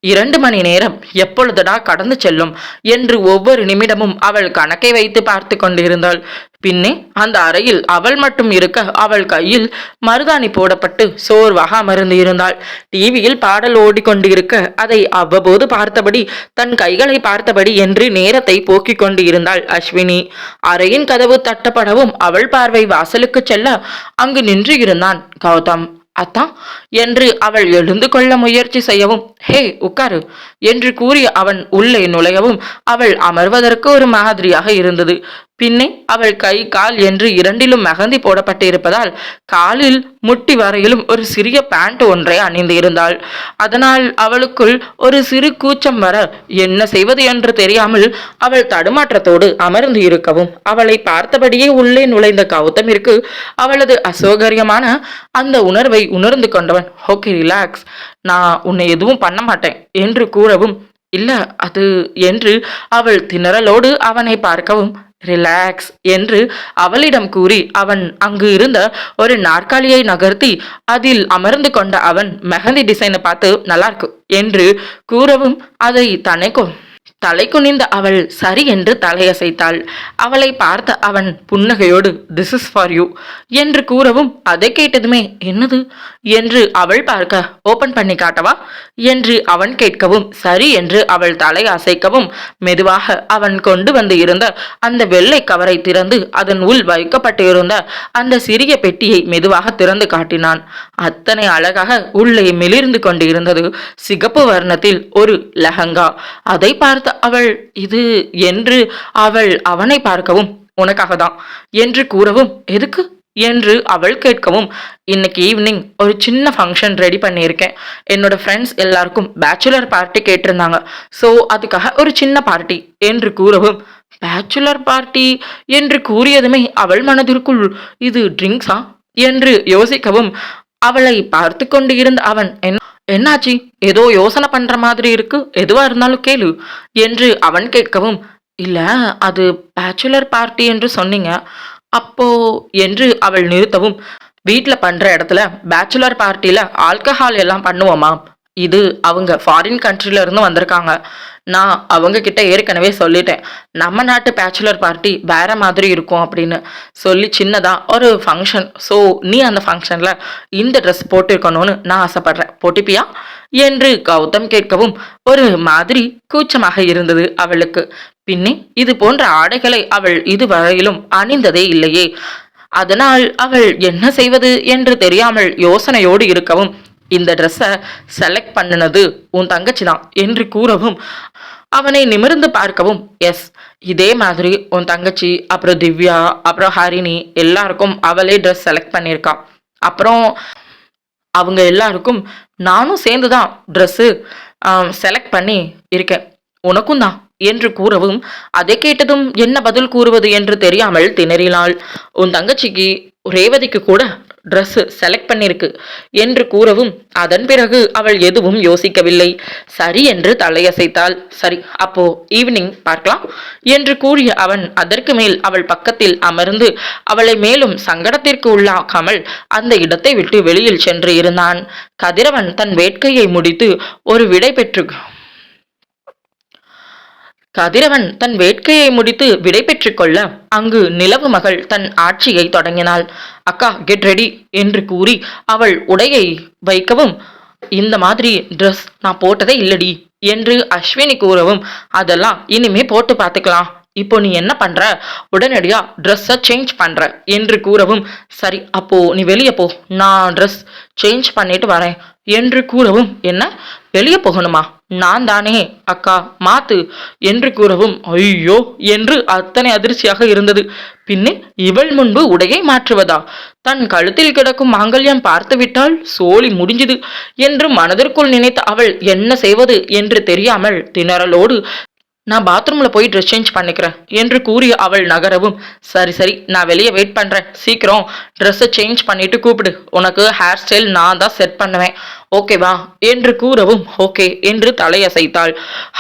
2 மணி நேரம் எப்பொழுதடா கடந்து செல்லும் என்று ஒவ்வொரு நிமிடமும் அவள் கணக்கை வைத்து பார்த்து கொண்டிருந்தாள். பின்னே அந்த அறையில் அவள் மட்டும் இருக்க அவள் கையில் மருதாணி போடப்பட்டு சோர்வாக அமர்ந்து இருந்தாள். டிவியில் பாடல் ஓடிக்கொண்டிருக்க அதை அவ்வப்போது பார்த்தபடி தன் கைகளை பார்த்தபடி என்று நேரத்தை போக்கிக் கொண்டு இருந்தாள் அஸ்வினி. அறையின் கதவு தட்டப்படவும் அவள் பார்வை வாசலுக்கு செல்ல அங்கு நின்று இருந்தான் கௌதம். அத்தான் என்று அவள் எழுந்து கொள்ள முயற்சி செய்யவும் ஹே உட்காரு என்று கூறிய அவன் உள்ளே நுழையவும் அவள் அமர்வதற்கு ஒரு மாதிரியாக இருந்தது. பின்னே அவள் கை கால் என்று 2லும் மெஹந்தி போடப்பட்டு இருப்பதால் காலில் முட்டி வரையிலும் ஒரு சிறிய பேண்ட் ஒன்றை அணிந்து இருந்தாள். அதனால் அவளுக்குள் ஒரு சிறு கூச்சம் வர என்ன செய்வது என்று தெரியாமல் அவள் தடுமாற்றத்தோடு அமர்ந்து இருக்கவும் அவளை பார்த்தபடியே உள்ளே நுழைந்த கௌதமிற்கு அவளது அசௌகரியமான அந்த உணர்வை உணர்ந்து கொண்டவன் ஓகே ரிலாக்ஸ், நான் உன்னை எதுவும் பண்ண மாட்டேன் என்று கூறவும் இல்ல அது என்று அவள் திணறலோடு அவனை பார்க்கவும் ரிலாக்ஸ் என்று அவளிடம் கூறி அவன் அங்கு இருந்த ஒரு நாற்காலியை நகர்த்தி அதில் அமர்ந்து கொண்ட அவன் மெஹந்தி டிசைனை பார்த்து நல்லா இருக்கு என்று கூறவும் அதை தன்னைக்கும் தலை குனிந்த அவள் சரி என்று தலையசைத்தாள். அவளை பார்த்த அவன் புன்னகையோடு திஸ் இஸ் ஃபார் யூ என்று கூறவும் அதை கேட்டதுமே என்னது என்று அவள் பார்க்க ஓபன் பண்ணி காட்டவா என்று அவன் கேட்கவும் சரி என்று அவள் தலை அசைக்கவும் மெதுவாக அவன் கொண்டு வந்து இருந்த அந்த வெள்ளை கவரை திறந்து அதன் உள் வைக்கப்பட்டிருந்த அந்த சிறிய பெட்டியை மெதுவாக திறந்து காட்டினான். அத்தனை அழகாக உள்ளே மிளிர்ந்து கொண்டு இருந்தது சிகப்பு வர்ணத்தில் ஒரு லெஹங்கா. அதை பார்த்த அவள் இது என்று அவள் அவனை பார்க்கவும் உனக்காக தான் என்று கூறவும் எதுக்கு என்று அவள் கேட்கவும் இன்னைக்கு ஈவினிங் ஒரு சின்ன ஃபங்க்ஷன் ரெடி பண்ணியிருக்கேன். என்னோட ஃப்ரெண்ட்ஸ் எல்லாருக்கும் பேச்சுலர் பார்ட்டி கேட்டிருந்தாங்க. ஸோ அதுக்காக ஒரு சின்ன பார்ட்டி என்று கூறவும் பேச்சுலர் பார்ட்டி என்று கூறியதுமே அவள் மனதிற்குள் இது ட்ரிங்க்ஸா என்று யோசிக்கவும் அவளை பார்த்து கொண்டு இருந்த அவன் என்னாச்சு ஏதோ யோசனை பண்ற மாதிரி இருக்கு, எதுவா இருந்தாலும் கேளு என்று அவன் கேட்கவும் இல்ல அது பேச்சுலர் பார்ட்டி என்று சொன்னீங்க அப்போ என்று அவள் நிறுத்தவும் வீட்டில் பண்ற இடத்துல பேச்சுலர் பார்ட்டியில ஆல்கஹால் எல்லாம் பண்ணுவோமா, இது அவங்க ஃபாரின் கண்ட்ரில இருந்து வந்திருக்காங்க. நான் அவங்க கிட்ட ஏற்கனவே சொல்லிட்டேன் நம்ம நாட்டு பேச்சுலர் பார்ட்டி வேற மாதிரி இருக்கும் அப்படின்னு சொல்லி சின்னதா ஒரு ஃபங்க்ஷன். ஸோ நீ அந்த ஃபங்க்ஷன்ல இந்த ட்ரெஸ் போட்டிருக்கணும்னு நான் ஆசைப்படுறேன், போட்டிப்பியா என்று கௌதம் கேட்கவும் ஒரு மாதிரி கூச்சமாக இருந்தது அவளுக்கு. பின்னே இது போன்ற ஆடைகளை அவள் இதுவரையிலும் அணிந்ததே இல்லையே. அதனால் அவள் என்ன செய்வது என்று தெரியாமல் யோசனையோடு இருக்கவும் இந்த ட்ரெஸ்ஸை செலக்ட் பண்ணினது உன் தங்கச்சி தான் என்று கூறவும் அவனை நிமிர்ந்து பார்க்கவும் எஸ் இதே மாதிரி உன் தங்கச்சி அப்புறம் திவ்யா அப்புறம் ஹரிணி எல்லாருக்கும் அவளே ட்ரெஸ் செலக்ட் பண்ணியிருக்கான். அப்புறம் அவங்க எல்லாருக்கும் நானும் சேர்ந்து தான் ட்ரெஸ்ஸு செலக்ட் பண்ணி இருக்கேன், உனக்கும் தான் என்று கூறவும் அதை கேட்டதும் என்ன பதில் கூறுவது என்று தெரியாமல் திணறினாள். உன் தங்கச்சிக்கு ரேவதிக்கு கூட ட்ரெஸ் செலக்ட் பண்ணிருக்கு என்று கூறவும் அதன் பிறகு அவள் எதுவும் யோசிக்கவில்லை. சரி என்று தலையசைத்தாள். சரி அப்போ ஈவினிங் பார்க்கலாம் என்று கூறிய அவன் அதற்கு மேல் அவள் பக்கத்தில் அமர்ந்து அவளை மேலும் சங்கடத்திற்கு உள்ளாக்காமல் அந்த இடத்தை விட்டு வெளியில் சென்று இருந்தான். கதிரவன் தன் வேட்கையை முடித்து ஒரு விடை பெற்று விடை பெற்றுக் கொள்ள அங்கு நிலவு மகள் தன் ஆட்சியை தொடங்கினாள். அக்கா கெட் ரெடி என்று கூறி அவள் உடையை வைக்கவும் இந்த மாதிரி ட்ரெஸ் நான் போட்டதே இல்லடி என்று அஸ்வினி கூறவும் அதெல்லாம் இனிமே போட்டு பார்த்துக்கலாம், இப்போ நீ என்ன பண்ற உடனடியா ட்ரெஸ்ஸை சேஞ்ச் பண்ற என்று கூறவும் சரி அப்போ நீ வெளியே போ நான் ட்ரெஸ் சேஞ்ச் பண்ணிட்டு வரேன் என்று கூறவும் என்ன வெளியே போகணுமா, நான் தானே அக்கா மாத்து என்று கூறவும் ஐயோ என்று அத்தனை அதிர்ச்சியாக இருந்தது. பின்னே இவள் முன்பு உடையை மாற்றுவதா, தன் கழுத்தில் கிடக்கும் மாங்கல்யம் பார்த்துவிட்டால் சோழி முடிஞ்சுது என்று மனதிற்குள் நினைத்த அவள் என்ன செய்வது என்று தெரியாமல் திணறலோடு நான் பாத்ரூம்ல போய் ட்ரெஸ் சேஞ்ச் பண்ணிக்கிறேன் என்று கூறிய அவள் நகரவும் சரி சரி நான் வெளியே வெயிட் பண்றேன், சீக்கிரம் ட்ரெஸ்ஸை சேஞ்ச் பண்ணிட்டு கூப்பிடு, உனக்கு ஹேர் ஸ்டைல் நான் தான் செட் பண்ணுவேன் ஓகேவா என்று கூறவும் ஓகே என்று தலையசைத்தாள்.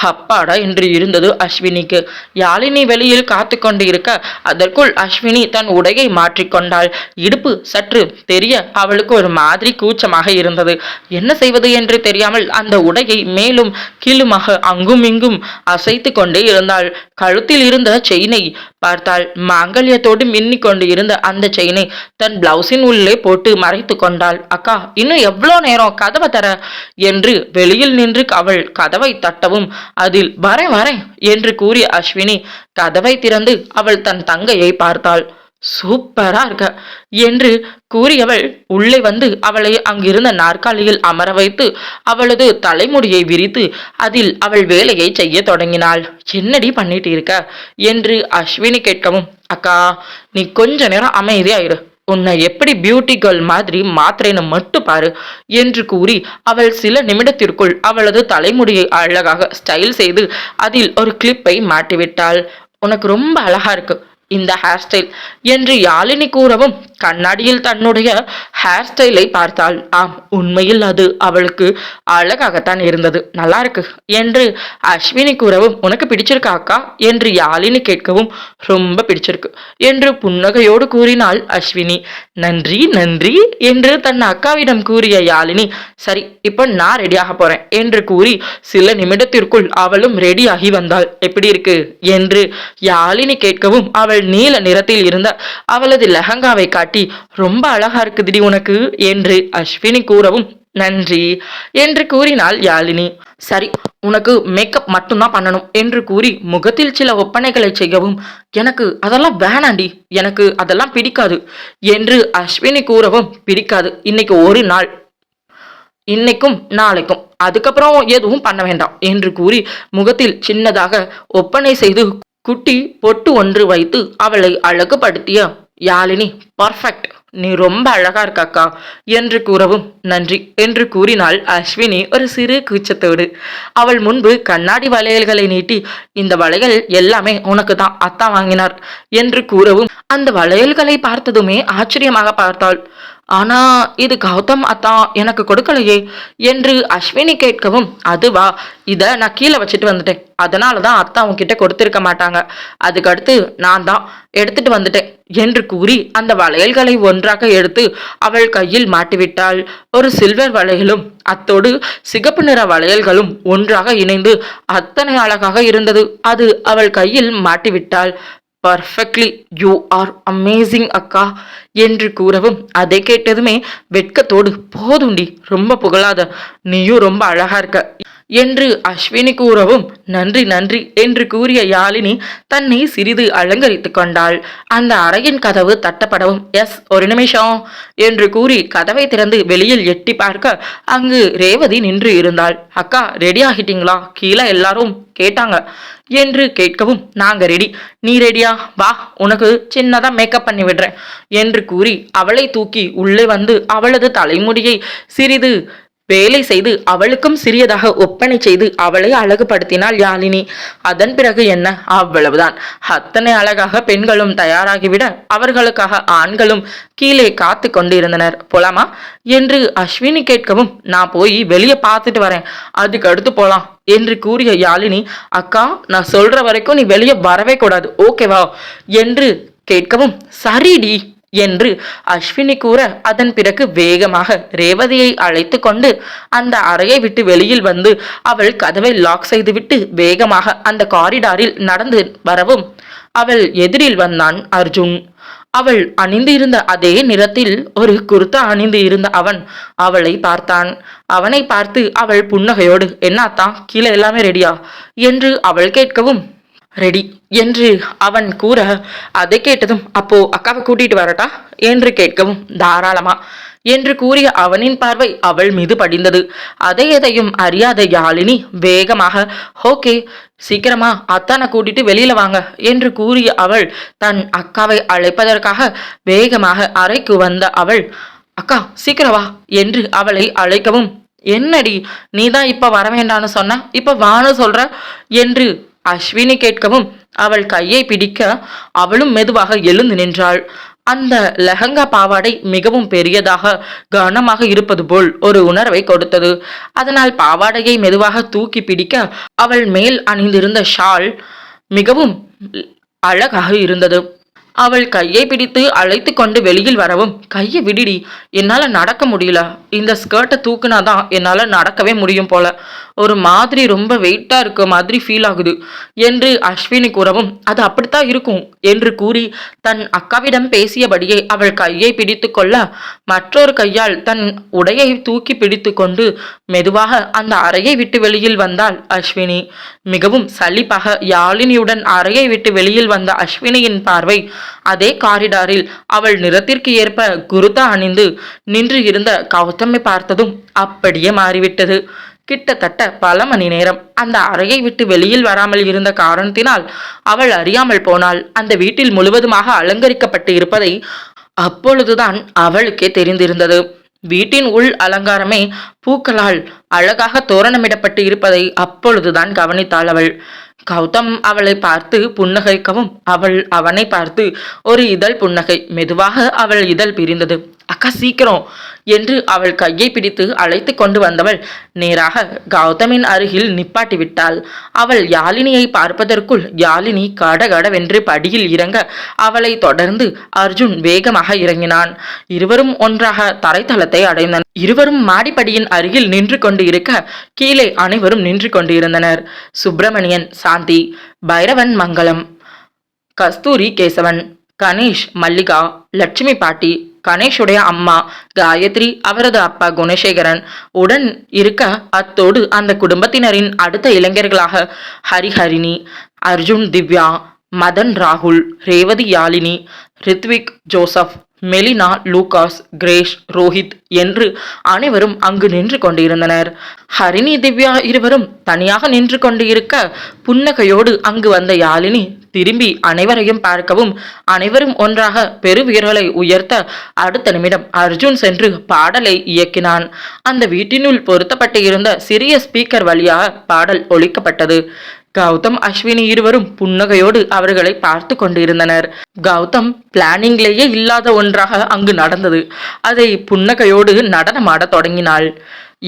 அப்பாடா என்று இருந்தது அஸ்வினிக்கு. யாழினி வெளியில் காத்து கொண்டு இருக்க அதற்குள் அஸ்வினி தன் உடையை மாற்றிக்கொண்டாள். இடுப்பு சற்று தெரிய அவளுக்கு ஒரு மாதிரி கூச்சமாக இருந்தது. என்ன செய்வது என்று தெரியாமல் அந்த உடையை மேலும் கீழுமாக அங்கும் இங்கும் அசைத்து கொண்டே இருந்தாள். கழுத்தில் இருந்த செயினை பார்த்தாள். மாங்கல்யத்தோடு மின்னிக் கொண்டு இருந்த அந்த செயினை தன் பிளவுஸின் உள்ளே போட்டு மறைத்து கொண்டாள். அக்கா இன்னும் எவ்வளோ நேரம் கதவை தர என்று வெளியில் நின்று அவள் கதவை தட்டவும் அதில் வரேன் வரேன் என்று கூறிய அஸ்வினி கதவை திறந்து அவள் தன் தங்கையை பார்த்தாள். சூப்பரா இருக்க என்று கூறியவள் உள்ளே வந்து அவளை அங்கிருந்த நாற்காலியில் அமர வைத்து அவளது தலைமுடியை விரித்து அதில் அவள் வேலையை செய்ய தொடங்கினாள். என்னடி பண்ணிட்டு இருக்க என்று அஸ்வினி கேட்கவும் அக்கா நீ கொஞ்ச நேரம் அமைதியாயிரு, உன்னை எப்படி பியூட்டி கேர்ள் மாதிரி மாத்திரைன்னு மட்டும் பாரு என்று கூறி அவள் சில நிமிடத்திற்குள் அவளது தலைமுடியை அழகாக ஸ்டைல் செய்து அதில் ஒரு கிளிப்பை மாட்டிவிட்டாள். உனக்கு ரொம்ப அழகா இருக்கு, இந்த ஹேர் ஸ்டைல் என்று யாழினி கூறவும் கண்ணாடியில் தன்னுடைய ஹேர் ஸ்டைலை பார்த்தாள். ஆம், உண்மையில் அது அவளுக்கு அழகாகத்தான் இருந்தது. நல்லா இருக்கு என்று அஸ்வினி கூறவும் உனக்கு பிடிச்சிருக்கா அக்கா என்று யாழினி கேட்கவும் ரொம்ப பிடிச்சிருக்கு என்று புன்னகையோடு கூறினாள் அஸ்வினி. நன்றி நன்றி என்று தன் அக்காவிடம் கூறிய யாழினி சரி இப்ப நான் ரெடியாக போறேன் என்று கூறி சில நிமிடத்திற்குள் அவளும் ரெடியாகி வந்தாள். எப்படி இருக்கு என்று யாழினி கேட்கவும் அவள் நீல நிறத்தில் இருந்த அவளது லெஹங்காவை காட்டி ரொம்ப அழகா இருக்குதுடி உனக்கு என்று அஸ்வினி கூறவும் நன்றி என்று கூறினாள் யாழினி. சரி உனக்கு மேக்கப் மட்டும்தான் பண்ணணும் என்று கூறி முகத்தில் சில ஒப்பனைகளை செய்யவும் எனக்கு அதெல்லாம் வேணாண்டி, எனக்கு அதெல்லாம் பிடிக்காது என்று அஸ்வினி கூறவும் பிடிக்காது, இன்னைக்கு ஒரு நாள், இன்னைக்கும் நாளைக்கும், அதுக்கப்புறம் எதுவும் பண்ண வேண்டாம் என்று கூறி முகத்தில் சின்னதாக ஒப்பனை செய்து குட்டி பொட்டு ஒன்று வைத்து அவளை அழகுபடுத்திய யாழினி பர்ஃபெக்ட், நீ ரொம்ப அழகா இருக்காக்கா என்று கூறவும் நன்றி என்று கூறினாள் அஸ்வினி ஒரு சிறு கூச்சத்தோடு. அவள் முன்பு கண்ணாடி வளையல்களை நீட்டி இந்த வளையல் எல்லாமே உனக்கு தான் அத்தா வாங்கினார் என்று கூறவும் அந்த வளையல்களை பார்த்ததுமே ஆச்சரியமாக பார்த்தாள். ஆனா இது கௌதம் அத்தான் எனக்கு கொடுக்கலையே என்று அஸ்வினி கேட்கவும் அதுவா, இத நான் கீழே வச்சுட்டு வந்துட்டேன், அதனாலதான் அத்தா உன்கிட்ட கொடுத்திருக்க மாட்டாங்க, அதுக்கடுத்து நான் தான் எடுத்துட்டு வந்துட்டேன் என்று கூறி அந்த வளையல்களை ஒன்றாக எடுத்து அவள் கையில் மாட்டிவிட்டாள். ஒரு சில்வர் வளையலும் அத்தோடு சிகப்பு நிற வளையல்களும் ஒன்றாக இணைந்து அத்தனை அழகாக இருந்தது. அது அவள் கையில் மாட்டிவிட்டாள். பர்ஃபெக்ட்லி யூ ஆர் அமேசிங் அக்கா என்று கூறவும் அதை கேட்டதுமே வெட்கத்தோடு போதுண்டி ரொம்ப புகழாத, நீயும் ரொம்ப அழகா இருக்க என்று அஸ்வினி கூறவும் நன்றி நன்றி என்று கூறிய யாழினி தன்னை சிறிது அலங்கரித்து கொண்டாள். அந்த அறையின் கதவு தட்டப்படவும் எஸ் ஒரு நிமிஷம் என்று கூறி கதவை திறந்து வெளியில் எட்டி பார்க்க அங்கு ரேவதி நின்று இருந்தாள். அக்கா ரெடி ஆகிட்டீங்களா, கீழே எல்லாரும் கேட்டாங்க என்று கேட்கவும் நாங்க ரெடி, நீ ரெடியா, வா உனக்கு சின்னதா மேக்கப் பண்ணி விடுறேன் என்று கூறி அவளை தூக்கி உள்ளே வந்து அவளது தலைமுடியை சிறிது வேலை செய்து அவளுக்கும் சிறியதாக ஒப்பனை செய்து அவளை அழகுபடுத்தினாள் யாழினி. அதன் பிறகு என்ன, அவ்வளவுதான். அத்தனை அழகாக பெண்களும் தயாராகிவிட அவர்களுக்காக ஆண்களும் கீழே காத்து கொண்டிருந்தனர். போலாமா என்று அஸ்வினி கேட்கவும் நான் போய் வெளியே பார்த்துட்டு வரேன், அதுக்கு அடுத்து போலாம் என்று கூறிய யாழினி அக்கா நான் சொல்ற வரைக்கும் நீ வெளியே வரவே கூடாது ஓகேவா என்று கேட்கவும் சரிடி என்று அஸ்வினி கூற அதன் பிறகு வேகமாக ரேவதியை அழைத்து கொண்டு அந்த அறையை விட்டு வெளியில் வந்து அவள் கதவை லாக் செய்துவிட்டு வேகமாக அந்த காரிடாரில் நடந்து வரவும் அவள் எதிரில் வந்தான் அர்ஜுன். அவள் அணிந்து இருந்த அதே நிறத்தில் ஒரு குர்தா அணிந்து இருந்த அவன் அவளை பார்த்தான். அவனை பார்த்து அவள் புன்னகையோடு என்னாத்தான் கீழே எல்லாமே ரெடியா என்று அவள் கேட்கவும் ரெடி என்று அவன் கூற அதை கேட்டதும் அப்போ அக்காவை கூட்டிட்டு வரட்டா என்று கேட்கவும் தாராளமா என்று கூறிய அவனின் பார்வை அவள் மீது படிந்தது. அதை எதையும் அறியாத யாழினி வேகமாக ஓகே சீக்கிரமா அத்தானை கூட்டிட்டு வெளியில வாங்க என்று கூறிய அவள் தன் அக்காவை அழைப்பதற்காக வேகமாக அறைக்கு வந்த அவள் அக்கா சீக்கிரம் வா என்று அவளை அழைக்கவும் என்னடி நீதான் இப்ப வர வேண்டான்னு சொன்ன, இப்ப வான்னு சொல்ற என்று அஸ்வினி கேட்கவும் அவள் கையை பிடிக்க அவளும் மெதுவாக எழுந்து நின்றாள். அந்த லெஹங்கா பாவாடை மிகவும் பெரியதாக கனமாக இருப்பது போல் ஒரு உணர்வை கொடுத்தது. அதனால் பாவாடையை மெதுவாக தூக்கி பிடிக்க அவள் மேல் அணிந்திருந்த ஷால் மிகவும் அழகாக இருந்தது. அவள் கையை பிடித்து அழைத்து கொண்டு வெளியில் வரவும் கையை விடிடி, என்னால நடக்க முடியல, இந்த ஸ்கர்ட்டை தூக்குனாதான் என்னால நடக்கவே முடியும் போல, ஒரு மாதிரி ரொம்ப வெயிட்டா இருக்க மாதிரி ஃபீல் ஆகுது என்று அஸ்வினி கூறவும் அது அப்படித்தான் இருக்கும் என்று கூறி தன் அக்காவிடம் பேசியபடியே அவள் கையை பிடித்து கொள்ள மற்றொரு கையால் தன் உடையை தூக்கி பிடித்து கொண்டு மெதுவாக அந்த அறையை விட்டு வெளியில் வந்தாள் அஸ்வினி. மிகவும் சலிப்பாக யாழினியுடன் அறையை விட்டு வெளியில் வந்த அஸ்வினியின் பார்வை அதே காரிடாரில் அவள் நிறத்திற்கு ஏற்ப குருதா அணிந்து நின்று இருந்த கௌதமை பார்த்ததும் அப்படியே மாறிவிட்டது. கிட்டத்தட்ட பல மணி நேரம் அந்த அறையை விட்டு வெளியில் வராமல் இருந்த காரணத்தினால் அவள் அறியாமல் போனாள். அந்த வீட்டில் முழுவதுமாக அலங்கரிக்கப்பட்டு இருப்பதை அப்பொழுதுதான் அவளுக்கே தெரிந்திருந்தது. வீட்டின் உள் அலங்காரமே பூக்களால் அழகாக தோரணமிடப்பட்டு இருப்பதை அப்பொழுதுதான் கவனித்தாள் அவள். கௌதம் அவளை பார்த்து புன்னகைக்கவும் அவள் அவனை பார்த்து ஒரு இதழ் புன்னகை. மெதுவாக அவள் இதழ் பிரிந்தது. அக்கா சீக்கிரம் என்று அவள் கையை பிடித்து அழைத்து கொண்டு வந்தவள் நேராக கௌதமின் அருகில் நிப்பாட்டி விட்டாள். அவள் யாழினியை பார்ப்பதற்குள் யாழினி கடகடவென்று படியில் இறங்க அவளை தொடர்ந்து அர்ஜுன் வேகமாக இறங்கினான். இருவரும் ஒன்றாக தரைத்தளத்தை அடைந்தனர். இருவரும் மாடிப்படியின் அருகில் நின்று கொண்டு இருக்க கீழே அனைவரும் நின்று கொண்டிருந்தனர். சுப்பிரமணியன், சாந்தி, பைரவன், மங்களம், கஸ்தூரி, கேசவன், கணேஷ், மல்லிகா, லட்சுமி பாட்டி, கணேஷுடைய அம்மா காயத்ரி, அவரது அப்பா குணசேகரன் உடன் இருக்க அத்தோடு அந்த குடும்பத்தினரின் அடுத்த இளைஞர்களாக ஹரிஹரிணி, அர்ஜுன், திவ்யா, மதன், ராகுல், Revathi, Yazhini, Rithvik, Joseph, Melina, Lucas, Grace, Rohit என்று அனைவரும் அங்கு நின்று கொண்டிருந்தனர். ஹரிணி, திவ்யா இருவரும் தனியாக நின்று கொண்டு இருக்க புன்னகையோடு அங்கு வந்த யாழினி திரும்பி அனைவரையும் பார்க்கவும் அனைவரும் ஒன்றாக பெருவிரலை உயர்த்த அடுத்த நிமிடம் அர்ஜுன் சென்று பாடலை இயக்கினான். அந்த வீட்டினுள் பொருத்தப்பட்டு இருந்த சிறிய ஸ்பீக்கர் வழியாக பாடல் ஒலிக்கப்பட்டது. கௌதம், அஸ்வினி இருவரும் புன்னகையோடு அவர்களை பார்த்து கொண்டிருந்தனர். கௌதம் பிளானிங்லேயே இல்லாத ஒன்றாக அங்கு நடந்தது. அதை புன்னகையோடு நடனமாட தொடங்கினாள்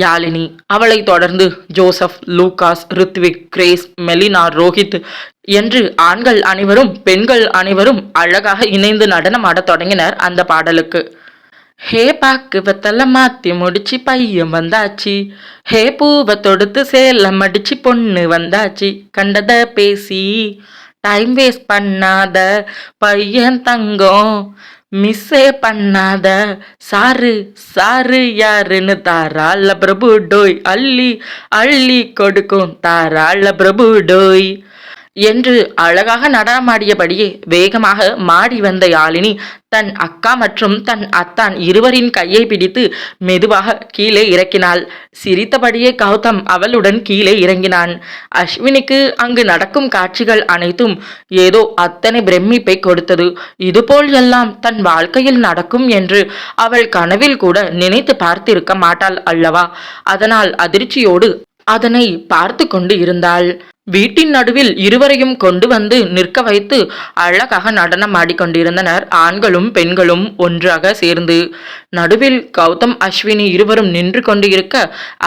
யாழினி. அவளை தொடர்ந்து Joseph, Lucas, Rithvik, grace, Melina, Rohit என்று ஆண்கள் அனைவரும் பெண்கள் அனைவரும் அழகாக இணைந்து நடனமாட தொடங்கினர் அந்த பாடலுக்கு. ஹே பாக்கு வெத்தல மாத்தி முடிச்சு பையன் வந்தாச்சு, ஹே பூவை தொடுத்து சேலம் அடிச்சு பொண்ணு வந்தாச்சு, கண்டத பேசி டைம் வேஸ்ட் பண்ணாத பையன் தங்கம், மிஸ்ஸே பண்ணாத சாரு சாரு யாருன்னு தாராள பிரபு டோய், அள்ளி அள்ளி கொடுக்கும் தாராள பிரபு டோய் என்று அழகாக நடனமாடியபடியே வேகமாக மாடி வந்த யாழினி தன் அக்கா மற்றும் தன் அத்தான் இருவரின் கையை பிடித்து மெதுவாக கீழே இறக்கினாள். சிரித்தபடியே கௌதம் அவளுடன் கீழே இறங்கினான். அஸ்வினிக்கு அங்கு நடக்கும் காட்சிகள் அனைத்தும் ஏதோ அத்தனை பிரமிப்பை கொடுத்தது. இதுபோல் எல்லாம் தன் வாழ்க்கையில் நடக்கும் என்று அவள் கனவில் கூட நினைத்து பார்த்திருக்க மாட்டாள் அல்லவா? அதனால் அதிர்ச்சியோடு அதனை பார்த்து கொண்டு இருந்தாள். வீட்டின் நடுவில் இருவரையும் கொண்டு வந்து நிற்க வைத்து அழகாக நடனம் ஆடிக்கொண்டிருந்தனர் ஆண்களும் பெண்களும் ஒன்றாக சேர்ந்து. நடுவில் கௌதம், அஸ்வினி இருவரும் நின்று கொண்டு இருக்க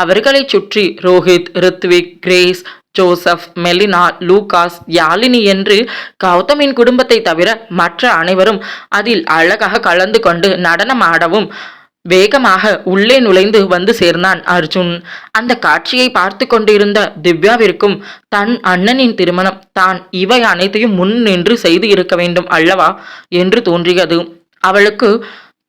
அவர்களை சுற்றி Rohit, Rithvik, grace, Joseph, Melina, Lucas, Yazhini என்று கௌதமின் குடும்பத்தை தவிர மற்ற அனைவரும் அதில் அழகாக கலந்து கொண்டு நடனம் ஆடவும் வேகமாக உள்ளே நுழைந்து வந்து சேர்ந்தான் அர்ஜுன். அந்த காட்சியை பார்த்து கொண்டிருந்த திவ்யாவிற்கும் தன் அண்ணனின் திருமணம் தான் இவை அனைத்தையும் முன் நின்று செய்து இருக்க வேண்டும் அல்லவா என்று தோன்றியது. அவளுக்கு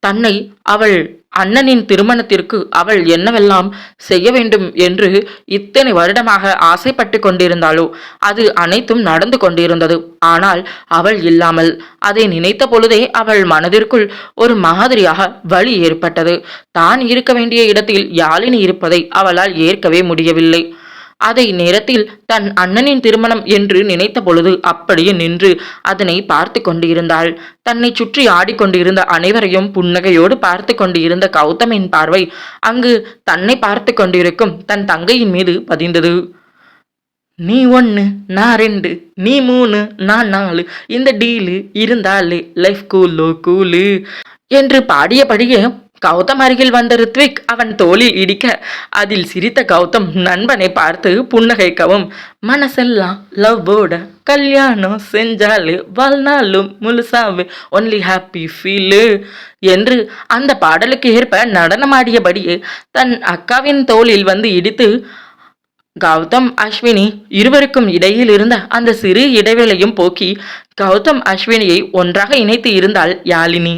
தன்னை அவள் அண்ணனின் திருமணத்திற்கு அவள் என்னவெல்லாம் செய்ய வேண்டும் என்று இத்தனை வருடமாக ஆசைப்பட்டு கொண்டிருந்தாளோ அது அனைத்தும் நடந்து கொண்டிருந்தது. ஆனால் அவள் இல்லாமல் அதை நினைத்த பொழுதே அவள் மனதிற்குள் ஒரு மாதிரியாக வலி ஏற்பட்டது. தான் இருக்க வேண்டிய இடத்தில் யாழினி இருப்பதை அவளால் ஏற்கவே முடியவில்லை. அதை நேரத்தில் தன் அண்ணனின் திருமணம் என்று நினைத்த பொழுது அப்படியே நின்று அதனை பார்த்து கொண்டிருந்தாள். தன்னை சுற்றி ஆடிக்கொண்டிருந்த அனைவரையும் புன்னகையோடு பார்த்து கொண்டிருந்த கௌதமின் பார்வை அங்கு தன்னை பார்த்து கொண்டிருக்கும் தன் தங்கையின் மீது பதிந்தது. நீ 1 நான் 2 நீ 3 நான் 4 இந்த டீலு இருந்தாலே லைஃப் கூலு என்று பாடியபடியே கௌதம் அருகில் வந்த ரித்விக் அவன் தோளில் இடிக்க அதில் சிரித்த கௌதம் நண்பனை பார்த்து புன்னகைக்கவும் மனசெல்லாம் லவ்வோட கல்யாணம் செஞ்சாலே வாழ்நாளும் முழுசாவே ஒன்லி ஹாப்பி ஃபீலு என்று அந்த பாடலுக்கு ஏற்ப நடனமாடியபடியே தன் அக்காவின் தோளில் வந்து இடித்து கௌதம், அஸ்வினி இருவருக்கும் இடையில் இருந்த அந்த சிறு இடைவேளையும் போக்கி கௌதம், அஸ்வினியை ஒன்றாக இணைத்து இருந்தாள் யாழினி.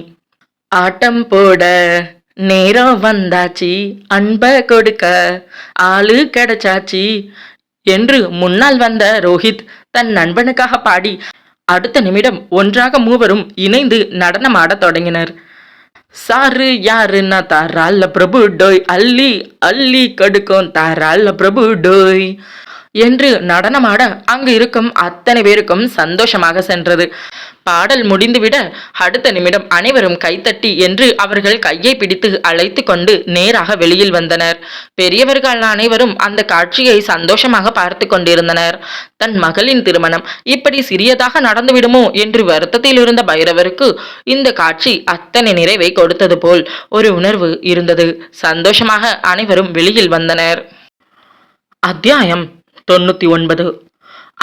ஆட்டம் போட நேரம் வந்தாச்சு, அன்ப கொடுக்க ஆளு கிடைச்சாச்சு என்று முன்னால் வந்த ரோஹித் தன் நண்பனுக்காக பாடி அடுத்த நிமிடம் ஒன்றாக மூவரும் இணைந்து நடனமாட தொடங்கினர். சாரு யாருன்னா தாராள பிரபு டோய், அள்ளி அள்ளி கடுக்கும் தாராள பிரபு டோய் என்று நடனமாட அங்கு இருக்கும் அத்தனை பேருக்கும் சந்தோஷமாக சென்றது. பாடல் முடிந்துவிட அடுத்த நிமிடம் அனைவரும் கைத்தட்டி என்று அவர்கள் கையை பிடித்து அழைத்து கொண்டு நேராக வெளியில் வந்தனர். பெரியவர்கள் அனைவரும் அந்த காட்சியை சந்தோஷமாக பார்த்து கொண்டிருந்தனர். தன் மகளின் திருமணம் இப்படி சிறியதாக நடந்துவிடுமோ என்று வருத்தத்தில் இருந்த பைரவருக்கு இந்த காட்சி அத்தனை நிறைவை கொடுத்தது போல் ஒரு உணர்வு இருந்தது. சந்தோஷமாக அனைவரும் வெளியில் வந்தனர். அத்தியாயம் 99.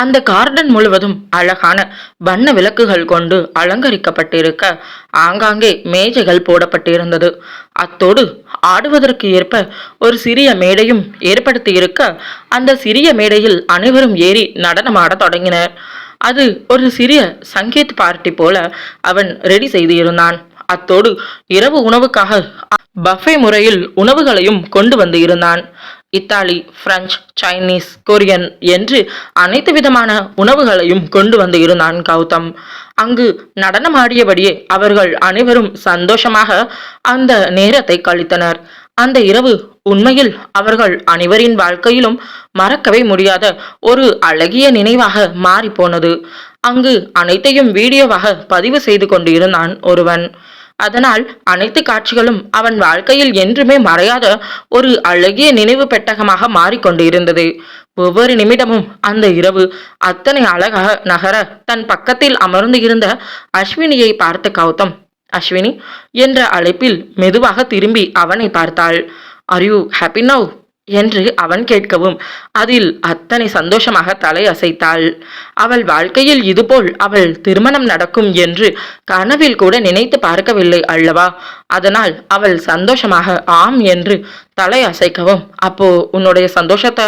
அந்த கார்டன் முழுவதும் அழகான வண்ண விளக்குகள் கொண்டு அலங்கரிக்கப்பட்டிருக்க ஆங்காங்கே மேஜைகள் போடப்பட்டிருந்தது. அத்தோடு ஆடுவதற்கு ஏற்ப ஒரு சிறிய மேடையும் ஏற்படுத்தியிருக்க அந்த சிறிய மேடையில் அனைவரும் ஏறி நடனமாடத் தொடங்கினர். அது ஒரு சிறிய சங்கீத் பார்ட்டி போல அவன் ரெடி செய்து இருந்தான். அத்தோடு இரவு உணவுக்காக பஃபே முறையில் உணவுகளையும் கொண்டு வந்து இருந்தான். இத்தாலி, பிரெஞ்சு, சைனீஸ், கொரியன் என்று அனைத்து விதமான உணவுகளையும் கொண்டு வந்து இருந்தான் கௌதம். அங்கு நடனமாடியபடியே அவர்கள் அனைவரும் சந்தோஷமாக அந்த நேரத்தை கழித்தனர். அந்த இரவு உண்மையில் அவர்கள் அனைவரின் வாழ்க்கையிலும் மறக்கவே முடியாத ஒரு அழகிய நினைவாக மாறிப்போனது. அங்கு அனைத்தையும் வீடியோவாக பதிவு செய்து கொண்டு இருந்தான் ஒருவன். அதனால் அனைத்து காட்சிகளும் அவன் வாழ்க்கையில் என்றுமே மறையாத ஒரு அழகிய நினைவு பெட்டகமாக மாறிக்கொண்டு இருந்தது. ஒவ்வொரு நிமிடமும் அந்த இரவு அத்தனை அழகாக நகர தன் பக்கத்தில் அமர்ந்து இருந்த அஸ்வினியை பார்த்த கௌதம், அஸ்வினி என்ற அழைப்பில் மெதுவாக திரும்பி அவனை பார்த்தாள். ஆர் யூ ஹாப்பி நவ் என்று அவன் கேட்கவும் அதில் அத்தனை சந்தோஷமாக தலை அசைத்தாள். அவள் வாழ்க்கையில் இதுபோல் அவள் திருமணம் நடக்கும் என்று கனவில் கூட நினைத்து பார்க்கவில்லை அல்லவா? அதனால் அவள் சந்தோஷமாக ஆம் என்று தலை அசைக்கவும், அப்போ உன்னுடைய சந்தோஷத்தை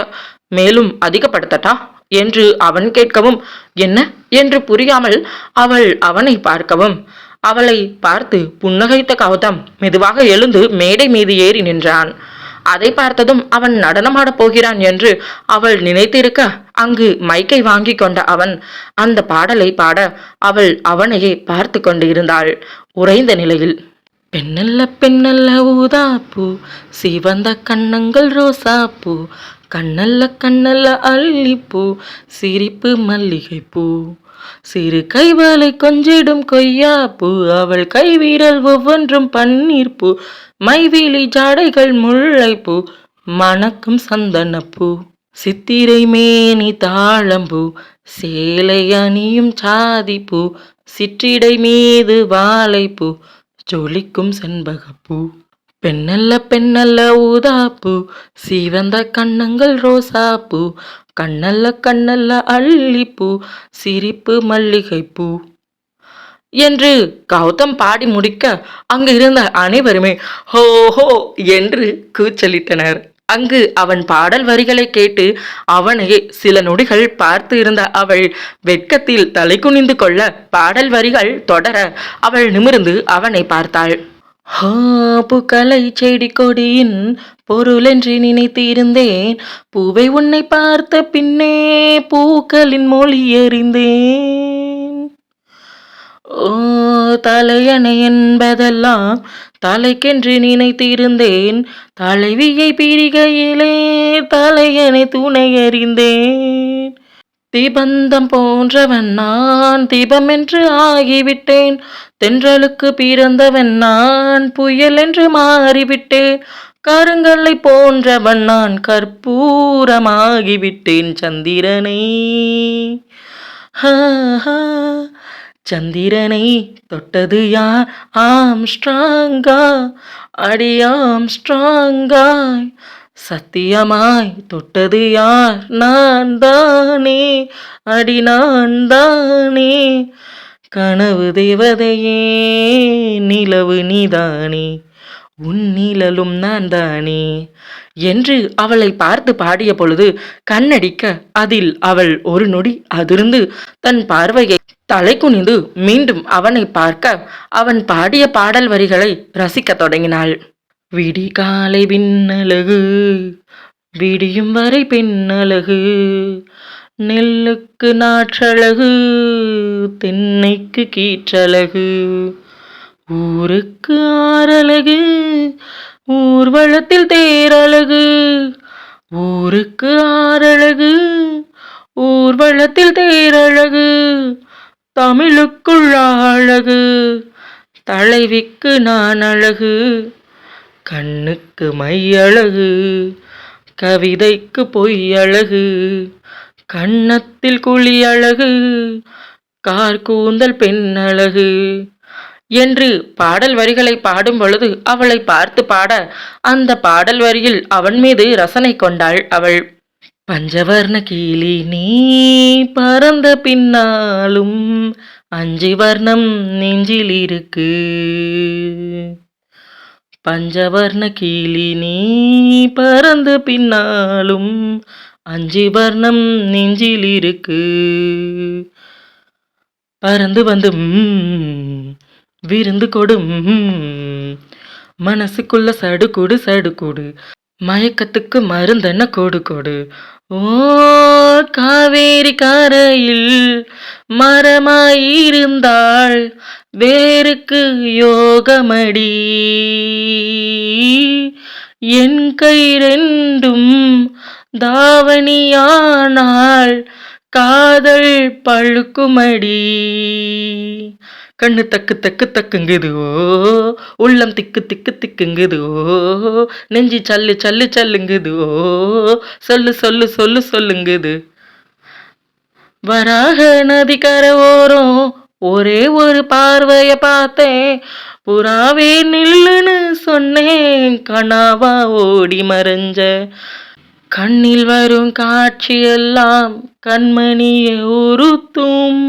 மேலும் அதிகப்படுத்தட்டா என்று அவன் கேட்கவும், என்ன என்று புரியாமல் அவள் அவனை பார்க்கவும், அவளை பார்த்து புன்னகைத்த கௌதம் மெதுவாக எழுந்து மேடை மீது ஏறி நின்றான். அதை பார்த்ததும் அவன் நடனமாடப் போகிறான் என்று அவள் நினைத்திருக்க அங்கு மைக்கை வாங்கி கொண்ட அவன் அந்த பாடலை பாட அவள் அவனையே பார்த்து கொண்டு இருந்தாள் உறைந்த நிலையில். பெண்ணல்ல பெண்ணல்ல ஊதாப்பூ, சிவந்த கண்ணங்கள் ரோசாப்பூ, கண்ணல்ல கண்ணல்ல அல்லிப்பூ, சிரிப்பு மல்லிகைப்பூ, சிறு கைவளை கொஞ்சிடும் கொய்யாப்பூ, அவள் கைவிரல் ஒவ்வொன்றும் பன்னீர்ப்பூ, மைவிழி ஜாடைகள் முல்லைப்பூ, மணக்கும் சந்தனப்பூ, சித்திரை மேனி தாழம்பூ, சேலை அணியும் சாதிப்பூ, சிற்றிடை மீது வாழைப்பூ, ஜொலிக்கும் செண்பகப்பூ. பெண்ணல்ல பெண்ணல்ல ஊதாப்பூ, சிவந்த கண்ணங்கள் ரோசாப்பூ, கண்ணல்ல கண்ணல்ல அல்லிப்பூ, சிரிப்பு மல்லிகைப்பூ என்று கௌதம் பாடி முடிக்க அங்கு இருந்த அனைவருமே ஹோ ஹோ என்று கூச்சலிட்டனர். அங்கு அவன் பாடல் வரிகளை கேட்டு அவனையே சில நொடிகள் பார்த்து இருந்த அவள் வெட்கத்தில் தலை குனிந்து கொள்ள பாடல் வரிகள் தொடர அவள் நிமிர்ந்து அவனை பார்த்தாள். பூக்களை செடி கொடியின் பொருளென்று நினைத்து இருந்தேன், பூவை உன்னை பார்த்த பின்னே பூக்களின் மொழி அறிந்தேன். ஓ தலையணை என்பதெல்லாம் தலைக்கென்று நினைத்திருந்தேன், தலைவியை பிரிகையிலே தலையணை துணை அறிந்தேன். தீபந்தம் போன்றவன் நான் தீபம் என்று ஆகிவிட்டேன், தென்றலுக்கு பிறந்தவன் நான் புயல் என்று மாறிவிட்டேன், கருங்கல்லை போன்றவன் நான் கற்பூரமாகிவிட்டேன். சந்திரனை சந்திரனை தொட்டது யார்? ஆம்ஸ்ட்ராங்கா, அடியாம் ஸ்ட்ராங்காய் சத்தியமாய் தொட்டது யார்? நான் தானே, அடி நான் தானே, கனவு தேவதையே, நிலவு நீதானே, உன் நிழலும் நான் தானே என்று அவளை பார்த்து பாடிய பொழுது கண்ணடிக்க அதில் அவள் ஒரு நொடி அதிர்ந்து தன் பார்வையை தலை குனிந்து மீண்டும் அவனை பார்க்க அவன் பாடிய பாடல் வரிகளை ரசிக்க தொடங்கினாள். விடிகாலை விண்ணழகு, விடியும் வரை பெண்ணழகு, நெல்லுக்கு நாற்றழகு, தென்னைக்கு கீற்றழகு, ஊருக்கு ஆறழகு, ஊர்வலத்தில் தேரழகு, ஊருக்கு ஆறழகு, ஊர்வலத்தில் தேரழகு, தமிழுக்குள் அழகு, தலைவிக்கு நான் அழகு, கண்ணுக்கு மை அழகு, கவிதைக்கு பொய் அழகு, கன்னத்தில் குழி அழகு, கார்கூந்தல் பெண் அழகு என்று பாடல் வரிகளை பாடும் பொழுது அவளை பார்த்து பாட, அந்த பாடல் வரியில் அவன் மீது ரசனை கொண்டாள் அவள். பஞ்சவர்ண கிளி நீ பறந்த பின்னாலும் 5 வர்ணம் நெஞ்சில் இருக்கு. பஞ்சவர்ண கிளி நீ பறந்த பின்னாலும் 5 வர்ணம் நெஞ்சில் இருக்கு. பறந்து வந்து விருந்து கொடும், மனசுக்குள்ள சடுகுடு சடுகுடு, மயக்கத்துக்கு மருந்தென்ன கொடு கொடு. ஓ காவேரி கரையில் மரமாயிருந்தாள் வேருக்கு யோகமடி, என் கை ரெண்டும் தாவணியானால் காதல் பழுக்குமடி. கண்ணு தக்கு தக்கு தக்குங்குது ஓ, உள்ளம் திக்கு திக்கு திக்குங்குது ஓ, நெஞ்சி சல்லு சல்லு சல்லுங்குது ஓ, சொல்லு சொல்லு சொல்லு சொல்லுங்குது. வராக நதிக்கரை ஓரம் ஒரே ஒரு பார்வைய பார்த்தேன், புறாவே நில்லுன்னு சொன்னேன், கனாவா ஓடி மறைஞ்ச. கண்ணில் வரும் காட்சியெல்லாம் கண்மணியை உறுத்தும்,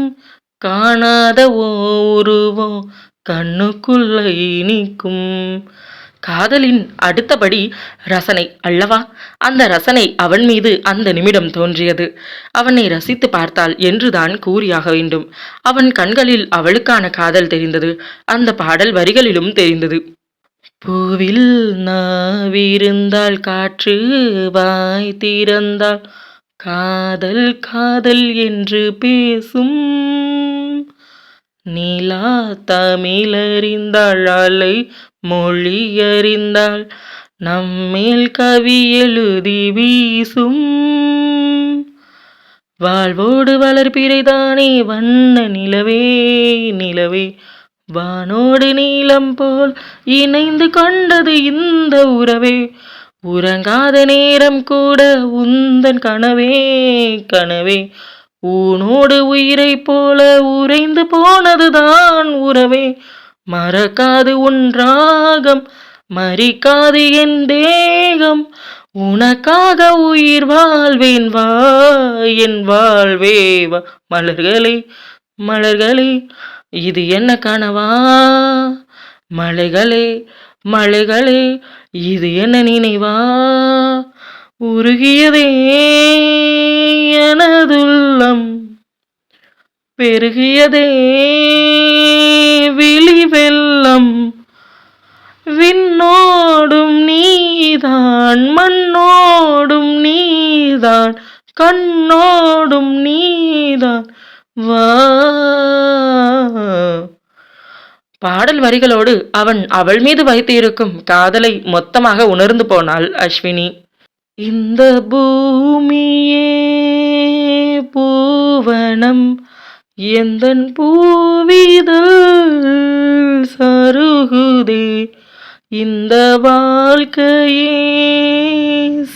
காணாத உருவம் கண்ணுக்குள்ள இனிக்கும். காதலின் அடுத்தபடி ரசனை அல்லவா? அந்த ரசனை அவன் மீது அந்த நிமிடம் தோன்றியது. அவனை ரசித்து பார்த்தாள் என்றுதான் கூறியாக வேண்டும். அவன் கண்களில் அவளுக்கான காதல் தெரிந்தது, அந்த பாடல் வரிகளிலும் தெரிந்தது. பூவில் நாவிருந்தால் காற்று வாய் திறந்தால் காதல் காதல் என்று பேசும், நிலா தமிழறிந்தாள் அலை மொழியறிந்தாள் நம்மேல் கவி எழுதி வீசும். வாழ்வோடு வளர்பிறைதானே வண்ண நிலவே நிலவே, வானோடு நீலம் போல் இணைந்து கொண்டது இந்த உறவே, உறங்காத நேரம் கூட உந்தன் கனவே கனவே, ஊனோடு உயிரை போல உறைந்து போனதுதான் உறவே, மறக்காது உன் ராகம் மறிக்காது என் தேகம், உனக்காக உயிர் வாழ்வேன் வா என் வாழ்வே வா. மலர்களே மலர்களே இது என்ன கனவா, மலைகளே மலைகளே இது என்ன நினைவா, உருகியதே எனதுள்ளம், பெருகியதே விழி வெள்ளம், விண்ணோடும் நீதான் மண்ணோடும் நீதான் கண்ணோடும் நீதான் வா. பாடல் வரிகளோடு அவன் அவள் மீது வைத்து இருக்கும் காதலை மொத்தமாக உணர்ந்து போனாள் அஸ்வினி. இந்த பூமியே பூவனம் எந்தன் பூவிதழ் சருகுதே, இந்த வாழ்க்கையே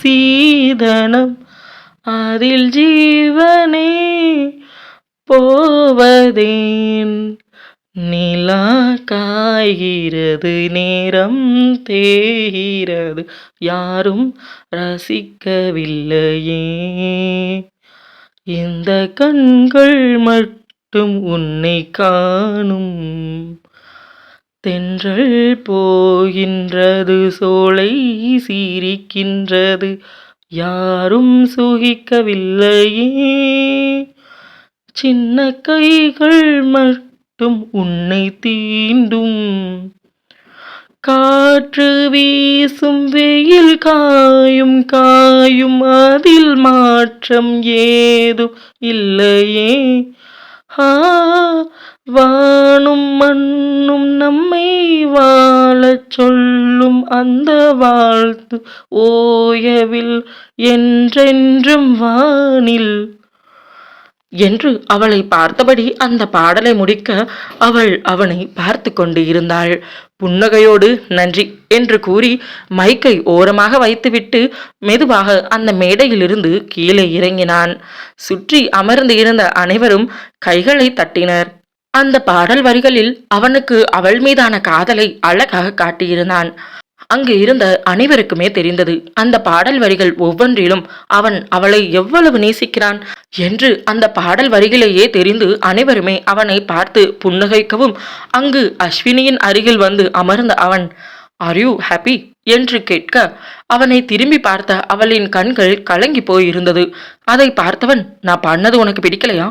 சீதனம் அதில் ஜீவனே போவதேன், நிலா காய்கிறது நேரம் தேகிறது யாரும் ரசிக்கவில்லையே, இந்த கண்கள் மட்டும் உன்னை காணும், தென்றல் போகின்றது சோலை சிரிக்கின்றது யாரும் சுகிக்கவில்லையே, சின்ன கைகள் மட்டும் உன்னை தீண்டும், காற்று வீசும் வெயில் காயும் காயும் அதில் மாற்றம் ஏதும் இல்லையே, வானும் மண்ணும் நம்மை வாழச் சொல்லும் அந்த வாழ்த்து ஓயவில் என்றென்றும் வானில் என்று அவளை பார்த்தபடி அந்த பாடலை முடிக்க அவள் அவனை பார்த்து கொண்டு இருந்தாள். புன்னகையோடு நன்றி என்று கூறி மைக்கை ஓரமாக வைத்துவிட்டு மெதுவாக அந்த மேடையிலிருந்து கீழே இறங்கினான். சுற்றி அமர்ந்து இருந்த அனைவரும் கைகளை தட்டினர். அந்த பாடல் வரிகளில் அவனுக்கு அவள் மீதான காதலை அழகாக காட்டியிருந்தான். அங்கு இருந்த அனைவருக்குமே தெரிந்தது அந்த பாடல் வரிகள் ஒவ்வொன்றிலும் அவன் அவளை எவ்வளவு நேசிக்கிறான் என்று. அந்த பாடல் வரிகளையே தெரிந்து அனைவருமே அவனை பார்த்து புன்னகைக்கவும் அங்கு அஸ்வினியின் அருகில் வந்து அமர்ந்த அவன் ஆர் யூ ஹாப்பி என்று கேட்க அவனை திரும்பி பார்த்த அவளின் கண்கள் கலங்கி போயிருந்தது. அதை பார்த்தவன் நான் பண்ணது உனக்கு பிடிக்கலையா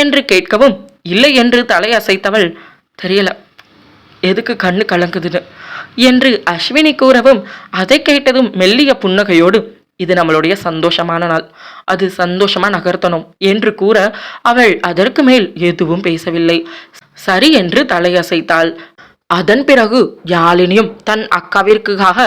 என்று கேட்கவும் இல்லை என்று தலையசைத்தவள் தெரியல எதுக்கு கண்ணு கலங்குதுன்னு என்று அஸ்வினி கூறவும் அதை கேட்டதும் மெல்லிய புன்னகையோடு இது நம்மளுடைய சந்தோஷமான நாள், அது சந்தோஷமா நகர்த்தணும் என்று கூற அவள் அதற்கு மேல் எதுவும் பேசவில்லை. சரி என்று தலையசைத்தாள். அதன் பிறகு யாழினியும் தன் அக்காவிற்காக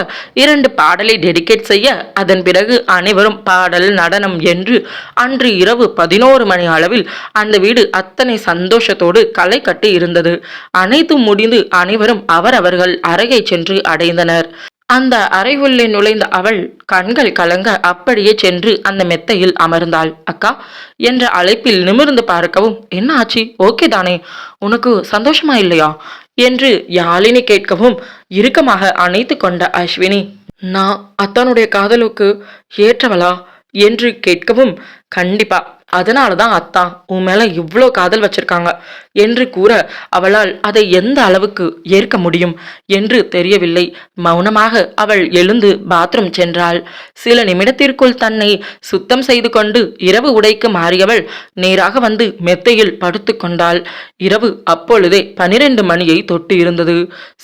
2 பாடலை டெடிகேட் செய்ய அதன் பிறகு அனைவரும் பாடல் நடனம் என்று அன்று இரவு 11 மணி அளவில் அந்த வீடு அத்தனை சந்தோஷத்தோடு களை கட்டி இருந்தது. அனைத்தும் முடிந்து அனைவரும் அவரவர்கள் அறையை சென்று அடைந்தனர். அந்த அறை உள்ளே நுழைந்த அவள் கண்கள் கலங்க அப்படியே சென்று அந்த மெத்தையில் அமர்ந்தாள். அக்கா என்ற அழைப்பில் நிமிர்ந்து பார்க்கவும் என்ன ஆச்சு, ஓகே தானே, உனக்கு சந்தோஷமா இல்லையா என்று யாழினி கேட்கவும் இறுக்கமாக அணைத்து கொண்ட அஸ்வினி நான் அத்தானுடைய காதலுக்கு ஏற்றவளா என்று கேட்கவும் கண்டிப்பா, அதனாலதான் அத்தா உன் மேல இவ்வளோ காதல் வச்சிருக்காங்க என்று கூற அவளால் அதை எந்த அளவுக்கு ஏற்க முடியும் என்று தெரியவில்லை. மௌனமாக அவள் எழுந்து பாத்ரூம் சென்றாள். சில நிமிடத்திற்குள் தன்னை சுத்தம் செய்து கொண்டு இரவு உடைக்கு மாறியவள் நேராக வந்து மெத்தையில் படுத்து கொண்டாள். இரவு அப்பொழுதே 12 மணியை தொட்டு இருந்தது.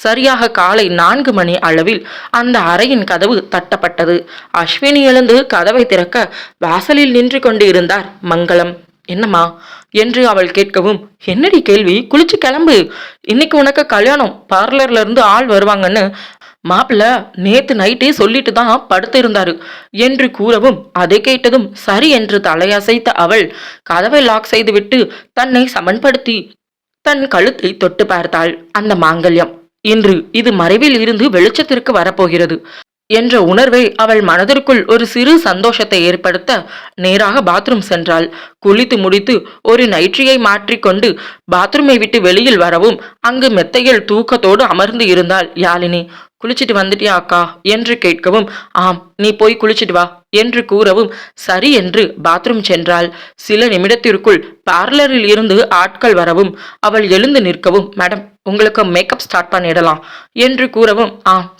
சரியாக காலை 4 மணி அளவில் அந்த அறையின் கதவு தட்டப்பட்டது. அஸ்வினி எழுந்து கதவை திறக்க வாசலில் நின்று கொண்டு இருந்தார் மங்களம். என்னம்மா என்று அவள் கேட்கவும் என்னடி கேள்வி, குளிச்சு கிளம்பு, இன்னைக்கு உனக்கு கல்யாணம், பார்லர்ல இருந்து ஆள் வருவாங்கன்னு மாப்பிள்ள நேத்து நைட்டே சொல்லிட்டு தான் படுத்து இருந்தாரு என்று கூறவும் அதை கேட்டதும் சரி என்று தலையசைத்த அவள் கதவை லாக் செய்துவிட்டு தன்னை சமன்படுத்தி தன் கழுத்தை தொட்டு பார்த்தாள். அந்த மாங்கல்யம் இன்று இது மறைவில் இருந்து வெளிச்சத்திற்கு வரப்போகிறது என்ற உணர்வை அவள் மனதிற்குள் ஒரு சிறு சந்தோஷத்தை ஏற்படுத்த நேராக பாத்ரூம் சென்றாள். குளித்து முடித்து ஒரு நைற்றியை மாற்றிக்கொண்டு பாத்ரூமை விட்டு வெளியில் வரவும் அங்கு மெத்தையில் தூக்கத்தோடு அமர்ந்து இருந்தாள் யாழினி. குளிச்சிட்டு வந்துட்டியா அக்கா என்று கேட்கவும் ஆம், நீ போய் குளிச்சிட்டு வா என்று கூறவும் சரி என்று பாத்ரூம் சென்றாள். சில நிமிடத்திற்குள் பார்லரில் இருந்து ஆட்கள் வரவும் அவள் எழுந்து நிற்கவும் மேடம் உங்களுக்கு மேக்கப் ஸ்டார்ட் பண்ணிடலாம் என்று கூறவும்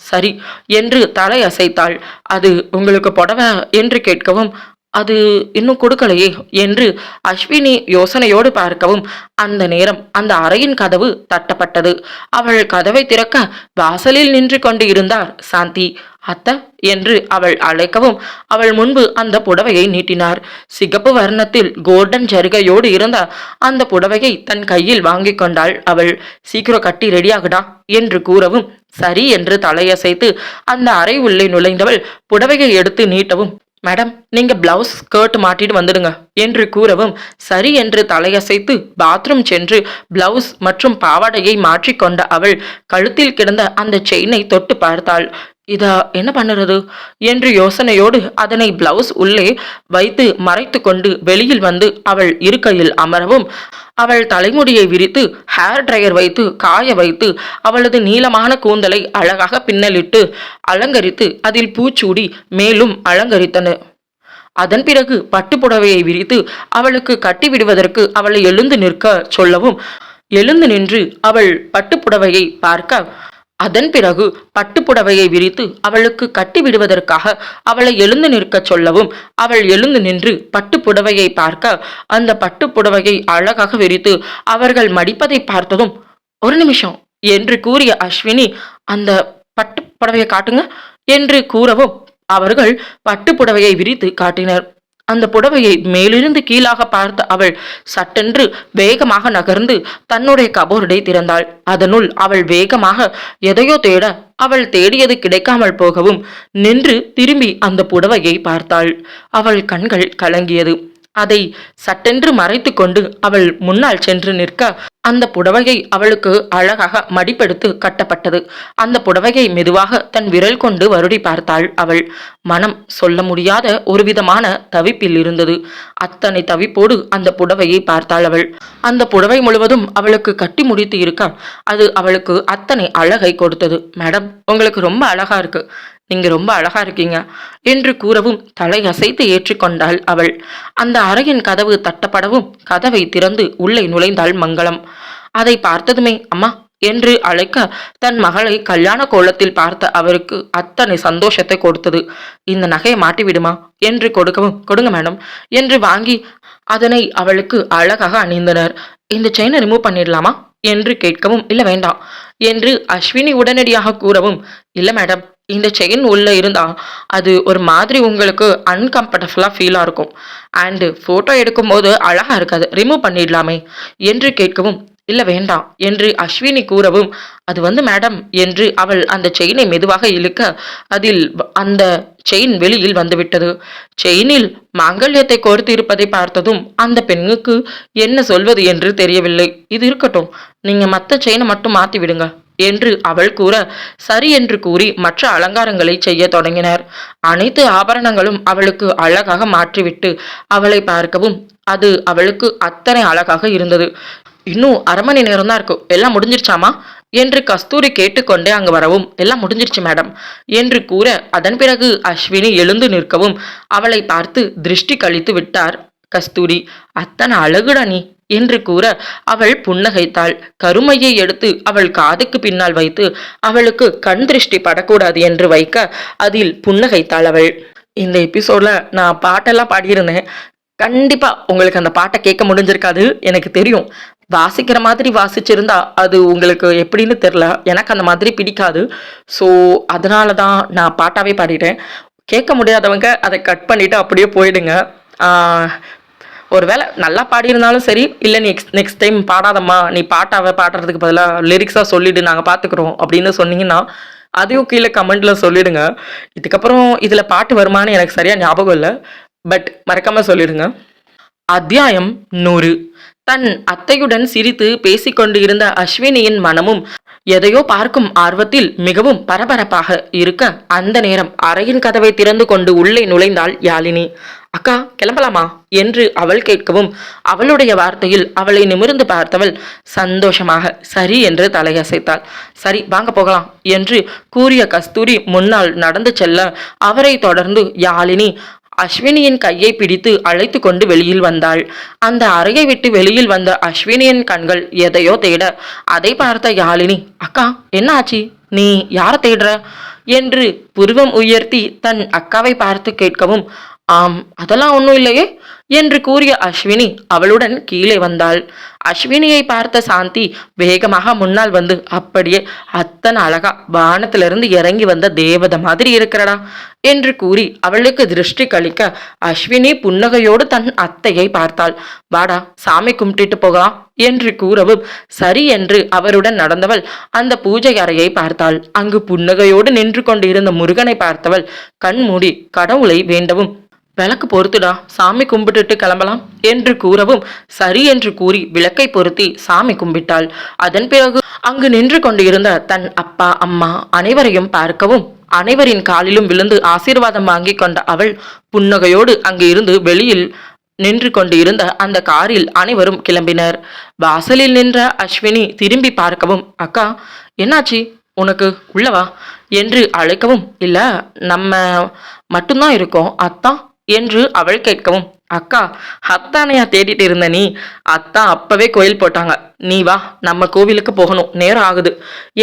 சரி என்று தலை அசைத்தாள். அது உங்களுக்கு புடவை என்று கேட்கவும் அது இன்னும் கொடுக்கலையே என்று அஸ்வினி யோசனையோடு பார்க்கவும் அந்த நேரம் அந்த அறையின் கதவு தட்டப்பட்டது. அவள் கதவை திறக்க வாசலில் நின்று கொண்டு இருந்தார் சாந்தி. அத்த என்று அவள் அழைக்கவும் அவள் முன்பு அந்த புடவையை நீட்டினார். சிகப்பு வர்ணத்தில் கோல்டன் ஜருகையோடு இருந்த அந்த புடவையை தன் கையில் வாங்கி கொண்டாள் அவள். சீக்கிரம் கட்டி ரெடியாகடா என்று கூறவும் சரி என்று தலையசைத்து அந்த அறை உள்ளே நுழைந்தவள் புடவையை எடுத்து நீட்டவும் மேடம் நீங்க பிளவுஸ் ஸ்கர்ட் மாட்டிட்டு வந்துடுங்க என்று கூறவும் சரி என்று தலையசைத்து பாத்ரூம் சென்று பிளவுஸ் மற்றும் பாவாடையை மாற்றிக்கொண்ட அவள் கழுத்தில் கிடந்த அந்த செயினை தொட்டு பார்த்தாள். இதா என்ன பண்ணுறது என்று யோசனையோடு அதனை பிளவுஸ் உள்ளே வைத்து மறைத்து கொண்டு வெளியில் வந்து அவள் இருக்கையில் அமரவும் அவள் தலைமுடியை விரித்து ஹேர் ட்ரையர் வைத்து காய வைத்து அவளது நீளமான கூந்தலை அழகாக பின்னலிட்டு அலங்கரித்து அதில் பூச்சூடி மேலும் அலங்கரித்தனர். அதன் பிறகு பட்டுப்புடவையை விரித்து அவளுக்கு கட்டிவிடுவதற்கு அவளை எழுந்து நிற்க சொல்லவும் எழுந்து நின்று அவள் பட்டுப்புடவையை பார்க்க அதன் பிறகு பட்டுப்புடவையை விரித்து அவளுக்கு கட்டி விடுவதற்காக அவளை எழுந்து நிற்க சொல்லவும் அவள் எழுந்து நின்று பட்டுப்புடவையை பார்க்க அந்த பட்டுப்புடவையை அழகாக விரித்து அவர்கள் மடிப்பதை பார்த்ததும் ஒரு நிமிஷம் என்று கூறிய அஸ்வினி அந்த பட்டுப்புடவையை காட்டுங்க என்று கூறவும் அவர்கள் பட்டுப்புடவையை விரித்து காட்டினர். அந்த புடவையை மேலிருந்து கீழாக பார்த்த அவள் சட்டென்று வேகமாக நகர்ந்து தன்னுடைய கபோர்டை திறந்தாள். அதனுள் அவள் வேகமாக எதையோ தேட அவள் தேடியது கிடைக்காமல் போகவும் நின்று திரும்பி அந்த புடவையை பார்த்தாள். அவள் கண்கள் கலங்கியது. அதை சட்டென்று மறைத்து கொண்டு அவள் முன்னால் சென்று நிற்க அந்த புடவையை அவளுக்கு அழகாக மடிப்பெடுத்து கட்டப்பட்டது. அந்த புடவையை மெதுவாக தன் விரல் கொண்டு வருடி பார்த்தாள். அவள் மனம் சொல்ல முடியாத ஒரு விதமான தவிப்பில் இருந்தது. அத்தனை தவிப்போடு அந்த புடவையை பார்த்தாள் அவள். அந்த புடவை முழுவதும் அவளுக்கு கட்டி முடித்து இருக்க அது அவளுக்கு அத்தனை அழகை கொடுத்தது. மேடம், உங்களுக்கு ரொம்ப அழகா இருக்கு, நீங்க ரொம்ப அழகா இருக்கீங்க என்று கூறவும் தலை அசைத்து ஏற்றுக்கொண்டாள் அவள். அந்த அறையின் கதவு தட்டப்படவும் கதவை திறந்து உள்ளே நுழைந்தாள் மங்களம். அதை பார்த்ததுமே அம்மா என்று அழைக்க தன் மகளை கல்யாண கோலத்தில் பார்த்த அவருக்கு அத்தனை சந்தோஷத்தை கொடுத்தது. இந்த நகையை மாட்டி விடுமா என்று கொடுக்கவும் கொடுங்க மேடம் என்று வாங்கி அதனை அவளுக்கு அழகாக அணிந்தனர். இந்த செயினை ரிமூவ் பண்ணிடலாமா என்று கேட்கவும் இல்லை வேண்டாம் என்று அஸ்வினி உடனடியாக கூறவும் இல்லை மேடம், இந்த செயின் உள்ள இருந்தா அது ஒரு மாதிரி உங்களுக்கு அன்கம்ஃபர்டபுளா ஃபீலா இருக்கும் அண்ட் போட்டோ எடுக்கும்போது அழகா இருக்காது, ரிமூவ் பண்ணிடலாமே என்று கேட்கவும் இல்லை வேண்டாம் என்று அஸ்வினி கூறவும் அது மேடம் என்று அவள் அந்த செயினை மெதுவாக இழுக்க அதில் அந்த செயின் வெளியில் வந்துவிட்டது. செயினில் மாங்கல்யத்தை கோர்த்து இருப்பதை பார்த்ததும் அந்த பெண்ணுக்கு என்ன சொல்வது என்று தெரியவில்லை. இது இருக்கட்டும், நீங்க மற்ற செயினை மட்டும் மாத்தி விடுங்க என்று அவள் கூற சரி என்று கூறி மற்ற அலங்காரங்களை செய்ய தொடங்கினர். அனைத்து ஆபரணங்களும் அவளுக்கு அழகாக மாற்றிவிட்டு அவளை பார்க்கவும் அது அவளுக்கு அத்தனை அழகாக இருந்தது. இன்னும் 1/2 மணி நேரம் தான் இருக்கும், எல்லாம் முடிஞ்சிருச்சாமா என்று கஸ்தூரி கேட்டுக்கொண்டே அங்கு வரவும் எல்லாம் முடிஞ்சிருச்சு மேடம் என்று கூற அதன் பிறகு அஸ்வினி எழுந்து நிற்கவும் அவளை பார்த்து திருஷ்டி கழித்து விட்டார் கஸ்தூரி. அத்தனை அழகுடா நீ என்று கூற அவள் புன்னகைத்தாள். கருமையை எடுத்து அவள் காதுக்கு பின்னால் வைத்து அவளுக்கு கண் திருஷ்டி படக்கூடாது என்று வைக்க அதில் புன்னகைத்தாள் அவள். இந்த எபிசோட்ல நான் பாட்டெல்லாம் பாடியிருந்தேன். கண்டிப்பா உங்களுக்கு அந்த பாட்டை கேட்க முடிஞ்சிருக்காது, எனக்கு தெரியும். வாசிக்கிற மாதிரி வாசிச்சிருந்தா அது உங்களுக்கு எப்படின்னு தெரில, எனக்கு அந்த மாதிரி பிடிக்காது. ஸோ அதனால தான் நான் பாட்டாவே பாடிட்டேன். கேட்க முடியாதவங்க அதை கட் பண்ணிட்டு அப்படியே போயிடுங்க. ஒருவேளை நல்லா பாடியிருந்தாலும் சரி, இல்லை நெக்ஸ்ட் டைம் பாடாதம்மா, நீ பாட்டாவை பாடுறதுக்கு பதிலாக லிரிக்ஸாக சொல்லிவிடு, நாங்கள் பார்த்துக்குறோம் அப்படின்னு சொன்னீங்கன்னா அதையும் கீழே கமெண்ட்டில் சொல்லிவிடுங்க. இதுக்கப்புறம் இதில் பாட்டு வருமானு எனக்கு சரியாக ஞாபகம் இல்லை, பட் மறக்காமல் சொல்லிடுங்க. அத்தியாயம் 100. தன் அத்தையுடன் சிரித்து பேசிக்கொண்டு இருந்த அஸ்வினியின் மனமும் எதையோ பார்க்கும் ஆர்வத்தில் மிகவும் பரபரப்பாக இருக்க அந்த நேரம் அறையின் கதவை திறந்து கொண்டு உள்ளே நுழைந்தாள் யாழினி. அக்கா கிளம்பலாமா என்று அவள் கேட்கவும் அவளுடைய வார்த்தையில் அவளை நிமிர்ந்து பார்த்தவள் சந்தோஷமாக சரி என்று தலையசைத்தாள். சரி வாங்க போகலாம் என்று கூறிய கஸ்தூரி முன்னால் நடந்து செல்ல அவரை தொடர்ந்து யாழினி அஸ்வினியின் கையை பிடித்து அழைத்து கொண்டு வெளியில் வந்தாள். அந்த அறையை விட்டு வெளியில் வந்த அஸ்வினியின் கண்கள் எதையோ தேட அதை பார்த்த யாழினி அக்கா என்ன ஆச்சு, நீ யாரை தேடுற என்று புருவம் உயர்த்தி தன் அக்காவை பார்த்து கேட்கவும் அதெல்லாம் ஒன்றும் இல்லையே என்று கூறிய அஸ்வினி அவளுடன் கீழே வந்தாள். அஸ்வினியை பார்த்த சாந்தி வேகமாக முன்னால் வந்து அப்படியே அத்தனை அழகா வானத்திலிருந்து இறங்கி வந்த தேவதை மாதிரி இருக்கிறடா என்று கூறி அவளுக்கு திருஷ்டி கழிக்க அஸ்வினி புன்னகையோடு தன் அத்தையை பார்த்தாள். வாடா சாமி கும்பிட்டு போகலாம் என்று கூறவும் சரி என்று அவருடன் நடந்தவள் அந்த பூஜை அறையை பார்த்தாள். அங்கு புன்னகையோடு நின்று கொண்டு இருந்த முருகனை பார்த்தவள் கண் மூடி கடவுளை வேண்டவும் விளக்கு பொருத்துடா, சாமி கும்பிட்டுட்டு கிளம்பலாம் என்று கூறவும் சரி என்று கூறி விளக்கை பொருத்தி சாமி கும்பிட்டாள். அதன் பிறகு அங்கு நின்று கொண்டிருந்த தன் அப்பா அம்மா அனைவரையும் பார்க்கவும் அனைவரின் காலிலும் விழுந்து ஆசீர்வாதம் வாங்கி கொண்ட அவள் புன்னகையோடு அங்கு இருந்து வெளியில் நின்று கொண்டு இருந்த அந்த காரில் அனைவரும் கிளம்பினர். வாசலில் நின்ற அஸ்வினி திரும்பி பார்க்கவும் அக்கா என்னாச்சு உனக்கு, உள்ளவா என்று அழைக்கவும் இல்ல நம்ம மட்டும்தான் இருக்கோம் அத்தான் என்று அவள் கேட்கவும் அக்கா அத்தானையா தேடிட்டு இருந்த நீ, அத்தான் அப்பவே கோயில் போட்டாங்க, நீ வா நம்ம கோவிலுக்கு போகணும் நேரம் ஆகுது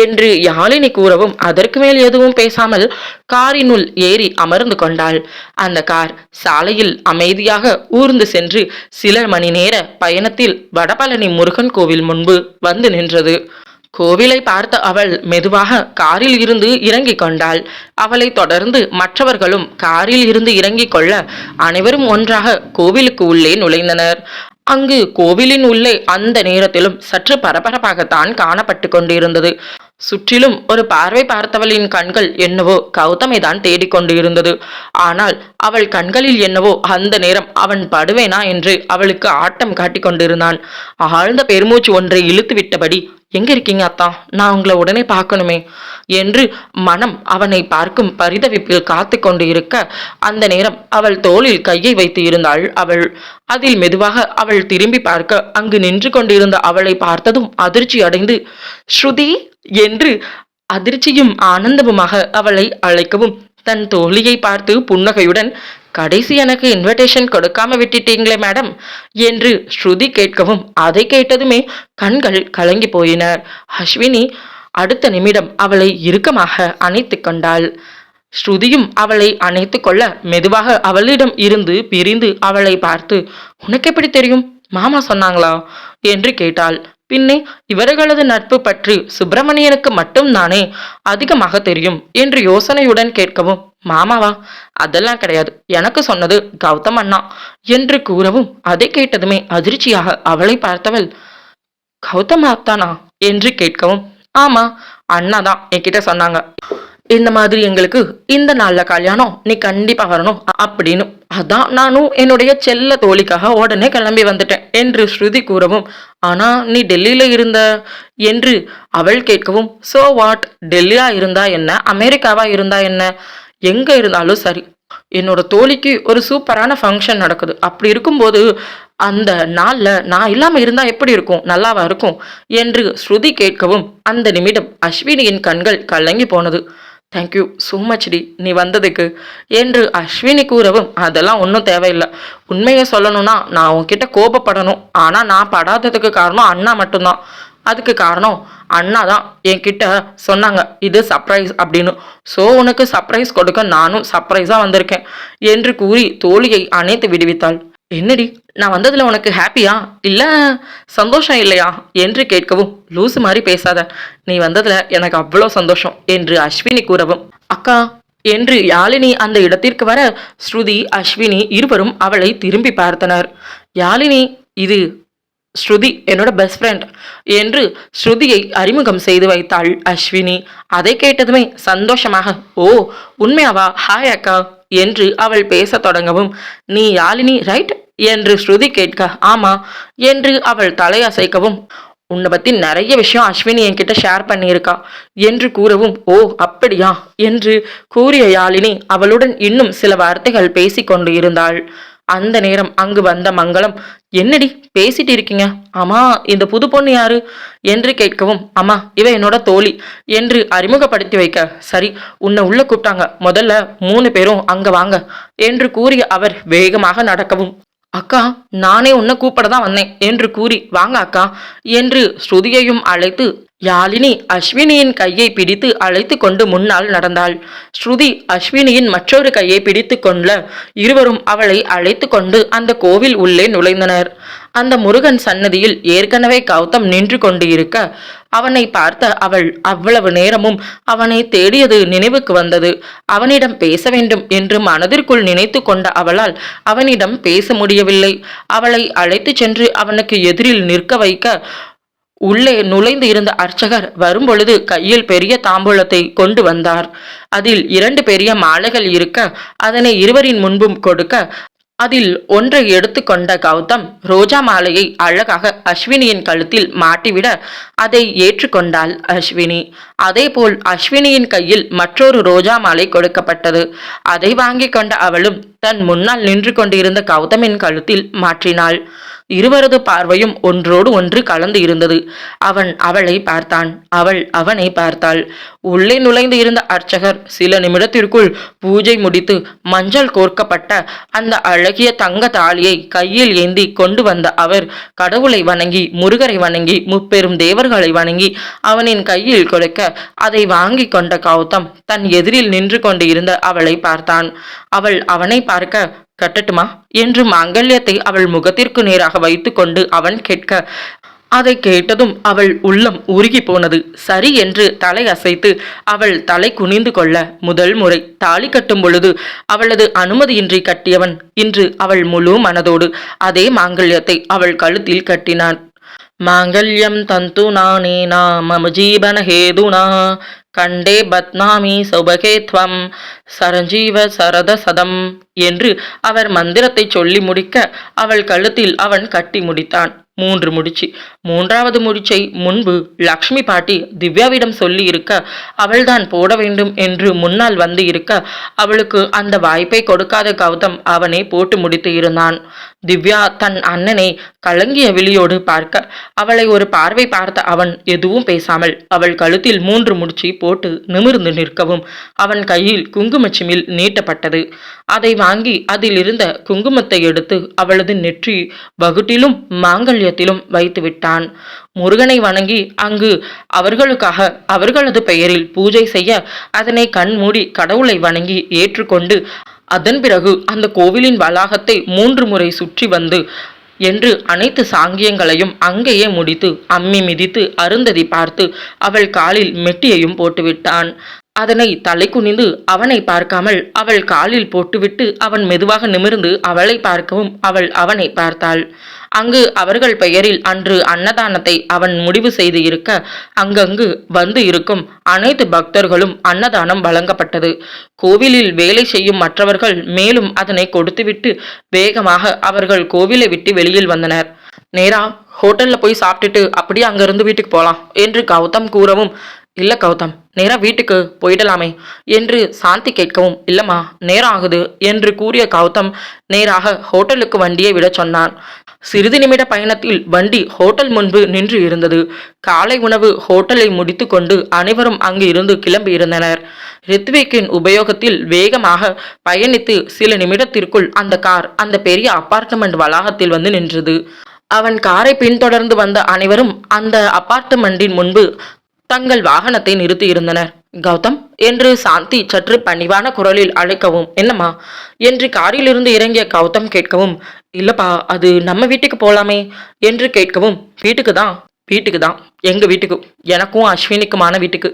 என்று யாழினி கூறவும் அதற்கு மேல் எதுவும் பேசாமல் காரினுள் ஏறி அமர்ந்து கொண்டாள். அந்த கார் சாலையில் அமைதியாக ஊர்ந்து சென்று சில மணி நேர பயணத்தில் வடபழனி முருகன் கோவில் முன்பு வந்து நின்றது. கோவிலை பார்த்த அவள் மெதுவாக காரில் இருந்து இறங்கிக் கொண்டாள். அவளை தொடர்ந்து மற்றவர்களும் காரில் இருந்து இறங்கிக் கொள்ள அனைவரும் ஒன்றாக கோவிலுக்கு உள்ளே நுழைந்தனர். அங்கு கோவிலின் உள்ளே அந்த நேரத்திலும் சற்று பரபரப்பாகத்தான் காணப்பட்டு கொண்டிருந்தது. சுற்றிலும் ஒரு பார்வை பார்த்தவளின் கண்கள் என்னவோ கௌதமை தான் தேடிக்கொண்டு இருந்தது. ஆனால் அவள் கண்களில் என்னவோ அந்த நேரம் அவன் படுவேனா என்று அவளுக்கு ஆட்டம் காட்டிக் கொண்டிருந்தான். ஆழ்ந்த பெருமூச்சு ஒன்றை இழுத்து விட்டபடி, எங்க இருக்கீங்க அத்தா, நான் உங்களை உடனே பார்க்கணுமே என்று மனம் அவனை பார்க்கும் பரிதவிப்பில் காத்து கொண்டு இருக்க, அந்த நேரம் அவள் தோளில் கையை வைத்து இருந்தாள் அவள். அதில் மெதுவாக அவள் திரும்பி பார்க்க, அங்கு நின்று கொண்டிருந்த அவளை பார்த்ததும் அதிர்ச்சி அடைந்து, ஸ்ருதி என்று அதிர்ச்சியும் ஆனந்தமுமாக அவளை அழைக்கவும், தன் தோழியை பார்த்து புன்னகையுடன், கடைசி எனக்கு இன்விடேஷன் கொடுக்காம விட்டுட்டீங்களே மேடம் என்று ஸ்ருதி கேட்கவும், அதை கேட்டதுமே கண்கள் கலங்கி போயின. அஸ்வினி அடுத்த நிமிடம் அவளை இறுக்கமாக அணைத்து கொண்டாள். ஸ்ருதியும் அவளை அணைத்து கொள்ள மெதுவாக அவளிடம் இருந்து பிரிந்து அவளை பார்த்து, உனக்கு எப்படி தெரியும், மாமா சொன்னாங்களா என்று கேட்டாள். பின்னே இவர்களது நட்பு பற்றி சுப்பிரமணியனுக்கு மட்டும் தானே அதிகமாக தெரியும் என்று யோசனையுடன் கேட்கவும், மாமாவா, அதெல்லாம் கிடையாது, எனக்கு சொன்னது கௌதம் அண்ணா என்று கூறவும், அதை கேட்டதுமே அதிர்ச்சியாக அவளை பார்த்தவள், கௌதம் அத்தானா என்று கேட்கவும், ஆமா, அண்ணா தான் என்கிட்ட சொன்னாங்க, இந்த மாதிரி எங்களுக்கு இந்த நாள்ல கல்யாணம், நீ கண்டிப்பா வரணும் அப்படின்னு. அதான் நானும் என்னுடைய செல்ல தோழிக்காக உடனே கிளம்பி வந்துட்டேன் என்று ஸ்ருதி கூறவும், ஆனா நீ டெல்லியில இருந்த என்று அவள் கேட்கவும், சோ வாட், டெல்லியா இருந்தா என்ன, அமெரிக்காவா இருந்தா என்ன, எங்க இருந்தாலும் சரி, என்னோட தோழிக்கு ஒரு சூப்பரான ஃபங்க்ஷன் நடக்குது. அப்படி இருக்கும்போது அந்த நாள்ல நான் இல்லாம இருந்தா எப்படி இருக்கும், நல்லாவா இருக்கும் என்று ஸ்ருதி கேட்கவும், அந்த நிமிடம் அஸ்வினியின் கண்கள் கலங்கி போனது. தேங்க்யூ ஸோ மச் டி, நீ வந்ததுக்கு என்று அஸ்வினி கூறவும், அதெல்லாம் ஒன்றும் தேவையில்லை, உண்மையை சொல்லணும்னா நான் உன்கிட்ட கோபப்படணும், ஆனால் நான் படாததுக்கு காரணம் அண்ணா மட்டும்தான். அதுக்கு காரணம் அண்ணா தான் என்கிட்ட சொன்னாங்க இது சர்ப்ரைஸ் அப்படின்னு. ஸோ உனக்கு சர்ப்ரைஸ் கொடுக்க நானும் சர்ப்ரைஸாக வந்திருக்கேன் என்று கூறி தோழியை அணைத்து விடுவித்தாள். என்னடி, நான் வந்ததுல உனக்கு ஹாப்பியா இல்ல சந்தோஷம் இல்லையா என்று கேட்கவும், லூசு மாதிரி பேசாத, நீ வந்ததுல எனக்கு அவ்வளோ சந்தோஷம் என்று அஸ்வினி கூறவும், அக்கா என்று யாழினி அந்த இடத்திற்கு வர, ஸ்ருதி அஸ்வினி இருவரும் அவளை திரும்பி பார்த்தனர். யாழினி, இது ஸ்ருதி, என்னோட பெஸ்ட் ஃப்ரெண்ட் என்று ஸ்ருதியை அறிமுகம் செய்து வைத்தாள் அஸ்வினி. அதை கேட்டதுமே சந்தோஷமாக, ஓ உண்மையாவா, ஹாய் அக்கா என்று அவள் பேச தொடங்கவும், நீ யாழினி ரைட் என்று ஸ்ருதி கேட்க, ஆமா என்று அவள் தலையசைக்கவும், உன்னை பத்தி நிறைய விஷயம் அஸ்வினி என்கிட்ட ஷேர் பண்ணியிருக்கா என்று கூறவும், ஓ அப்படியா என்று கூறிய யாழினி அவளுடன் இன்னும் சில வார்த்தைகள் பேசிக்கொண்டு இருந்தாள். அந்த நேரம் அங்கு வந்த மங்களம், என்னடி பேசிட்டு இருக்கீங்க, ஆமா இந்த புது பொண்ணு யாரு என்று கேட்கவும், அம்மா இவ என்னோட தோழி என்று அறிமுகப்படுத்தி வைக்க, சரி உன்னை உள்ள கூப்பிட்டாங்க, முதல்ல 3 பேரும் அங்க வாங்க என்று கூறிய அவர் வேகமாக நடக்கவும், அக்கா நானே உன்னை கூப்பிட தான் வந்தேன் என்று கூறி, வாங்க அக்கா என்று ஸ்ருதியையும் அழைத்து யாழினி அஸ்வினியின் கையை பிடித்து அழைத்து கொண்டு முன்னால் நடந்தாள். ஸ்ருதி அஸ்வினியின் மற்றொரு கையை பிடித்து கொள்ள இருவரும் அவளை அழைத்து கொண்டு அந்த கோவில் உள்ளே நுழைந்தனர். அந்த முருகன் சன்னதியில் ஏற்கனவே கௌதம் நின்று கொண்டு இருக்க, அவனை பார்த்த அவள் அவ்வளவு நேரமும் அவனை தேடியது நினைவுக்கு வந்தது. அவனிடம் பேச வேண்டும் என்று மனதிற்குள் நினைத்து கொண்ட அவளால் அவனிடம் பேச முடியவில்லை. அவளை அழைத்து சென்று அவனுக்கு எதிரில் நிற்க வைக்க, உள்ளே நுழைந்து இருந்த அர்ச்சகர் வரும்பொழுது கையில் பெரிய தாம்பூலத்தை கொண்டு வந்தார். அதில் 2 பெரிய மாலைகள் இருக்க, அதனை இருவரின் முன்பும் கொடுக்க, அதில் ஒன்றை எடுத்துக்கொண்ட கௌதம் ரோஜா மாலையை அழகாக அஸ்வினியின் கழுத்தில் மாட்டிவிட, அதை ஏற்றுக்கொண்டாள் அஸ்வினி. அதேபோல் அஸ்வினியின் கையில் மற்றொரு ரோஜா மாலை கொடுக்கப்பட்டது. அதை வாங்கி கொண்ட அவளும் தன் முன்னால் நின்று கொண்டிருந்த கௌதமின் கழுத்தில் மாற்றினாள். இருவரது பார்வையும் ஒன்றோடு ஒன்று கலந்து இருந்தது. அவன் அவளை பார்த்தான், அவள் அவனை பார்த்தாள். உள்ளே நுழைந்து இருந்த அர்ச்சகர் சில நிமிடத்திற்குள் பூஜை முடித்து மஞ்சள் கோர்க்கப்பட்ட அந்த அழகிய தங்க தாலியை கையில் ஏந்தி கொண்டு வந்த அவர் கடவுளை வணங்கி, முருகரை வணங்கி, முப்பெரும் தேவர்களை வணங்கி அவனின் கையில் கொடுக்க, அதை வாங்கி கொண்ட கௌதம் தன் எதிரில் நின்று கொண்டு இருந்த அவளை பார்த்தான். அவள் அவனை பார்க்க, கட்டட்டுமா என்று மாங்கல்யத்தை அவள் முகத்திற்கு நேராக வைத்து கொண்டு அவன் கேட்க, அதை கேட்டதும் அவள் உள்ளம் உருகி போனது. சரி என்று தலை அசைத்து அவள் தலை குனிந்து கொள்ள, முதல் முறை தாலி கட்டும் பொழுது அவளது அனுமதியின்றி கட்டியவன் இன்று அவள் முழு மனதோடு அதே மாங்கல்யத்தை அவள் கழுத்தில் கட்டினான். மாங்கல்யம் தந்து நானேனா மம ஜீவன ஹேதுனா கண்டே பத்னாமி சௌபகேத்வம் சரஞ்சீவ சரத சதம் என்று அவர் மந்திரத்தை சொல்லி முடிக்க அவள் கழுத்தில் அவன் கட்டி முடித்தான். 3 முடிச்சு. 3வது முடிச்சை முன்பு லக்ஷ்மி பாட்டி திவ்யாவிடம் சொல்லி இருக்க, அவள்தான் போட வேண்டும் என்று முன்னால் வந்து இருக்க, அவளுக்கு அந்த வாய்ப்பை கொடுக்காத கௌதம் அவனை போட்டு முடித்து இருந்தான். திவ்யா தன் அண்ணனை கலங்கிய விழியோடு பார்க்க, அவளை ஒரு பார்வை பார்த்த அவன் எதுவும் பேசாமல் அவள் கழுத்தில் 3 முடிச்சு போட்டு நிமிர்ந்து நிற்கவும், அவன் கையில் குங்குமச்சிமில் நீட்டப்பட்டது. அதை வாங்கி அதில் இருந்த குங்குமத்தை எடுத்து அவளது நெற்றி வகுட்டிலும் மாங்கல்யத்திலும் வைத்து விட்டான். முருகனை வணங்கி அங்கு அவர்களுக்காக அவர்களது பெயரில் பூஜை செய்ய, அதனை கண் மூடி கடவுளை வணங்கி ஏற்றுக்கொண்டு, அதன் பிறகு அந்த கோவிலின் வளாகத்தை 3 முறை சுற்றி வந்து என்று அனைத்து சாங்கியங்களையும் அங்கேயே முடித்து அம்மி மிதித்து அருந்ததி பார்த்து அவள் காலில் மெட்டியையும் போட்டுவிட்டான். அதனை தலை குனிந்து அவனை பார்க்காமல் அவள் காலில் போட்டுவிட்டு அவன் மெதுவாக நிமிர்ந்து அவளை பார்க்கவும் அவள் அவனை பார்த்தாள். அங்கு அவர்கள் பெயரில் அன்று அன்னதானத்தை அவன் முடிவு செய்து இருக்க, அங்கங்கு வந்து இருக்கும் அனைத்து பக்தர்களும் அன்னதானம் வழங்கப்பட்டது. கோவிலில் வேலை செய்யும் மற்றவர்கள் மேலும் அதனை கொடுத்துவிட்டு வேகமாக அவர்கள் கோவிலை விட்டு வெளியில் வந்தனர். நேரா ஹோட்டல்ல போய் சாப்பிட்டுட்டு அப்படியே அங்கிருந்து வீட்டுக்கு போலாம் என்று கௌதம் கூறவும், இல்ல கௌதம், நேரா வீட்டுக்கு போயிடலாமே என்று சாந்தி கேட்கவும், இல்லம்மா நேரம் ஆகுது என்று கூறிய கௌதம் நேராக ஹோட்டலுக்கு வண்டியை விட சொன்னான். சிறிது நிமிட பயணத்தில் வண்டி ஹோட்டல் முன்பு நின்று இருந்தது. காலை உணவு ஹோட்டலை முடித்து கொண்டு அனைவரும் அங்கு இருந்து கிளம்பி இருந்தனர். ரித்விக்கின் உபயோகத்தில் வேகமாக பயணித்து சில நிமிடத்திற்குள் அந்த கார் அந்த பெரிய அபார்ட்மெண்ட் வளாகத்தில் வந்து நின்றது. அவன் காரை பின்தொடர்ந்து வந்த அனைவரும் அந்த அபார்ட்மெண்டின் முன்பு தங்கள் வாகனத்தை நிறுத்தி இருந்தனர். கௌதம் என்று சாந்தி சற்று பணிவான குரலில் அழைக்கவும், என்னம்மா என்று காரிலிருந்து இறங்கிய கௌதம் கேட்கவும், இல்லப்பா அது நம்ம வீட்டுக்கு போலாமே என்று கேட்கவும், வீட்டுக்கு தான் எங்க வீட்டுக்கு, எனக்கும் அஸ்வினிக்குமான வீட்டுக்கு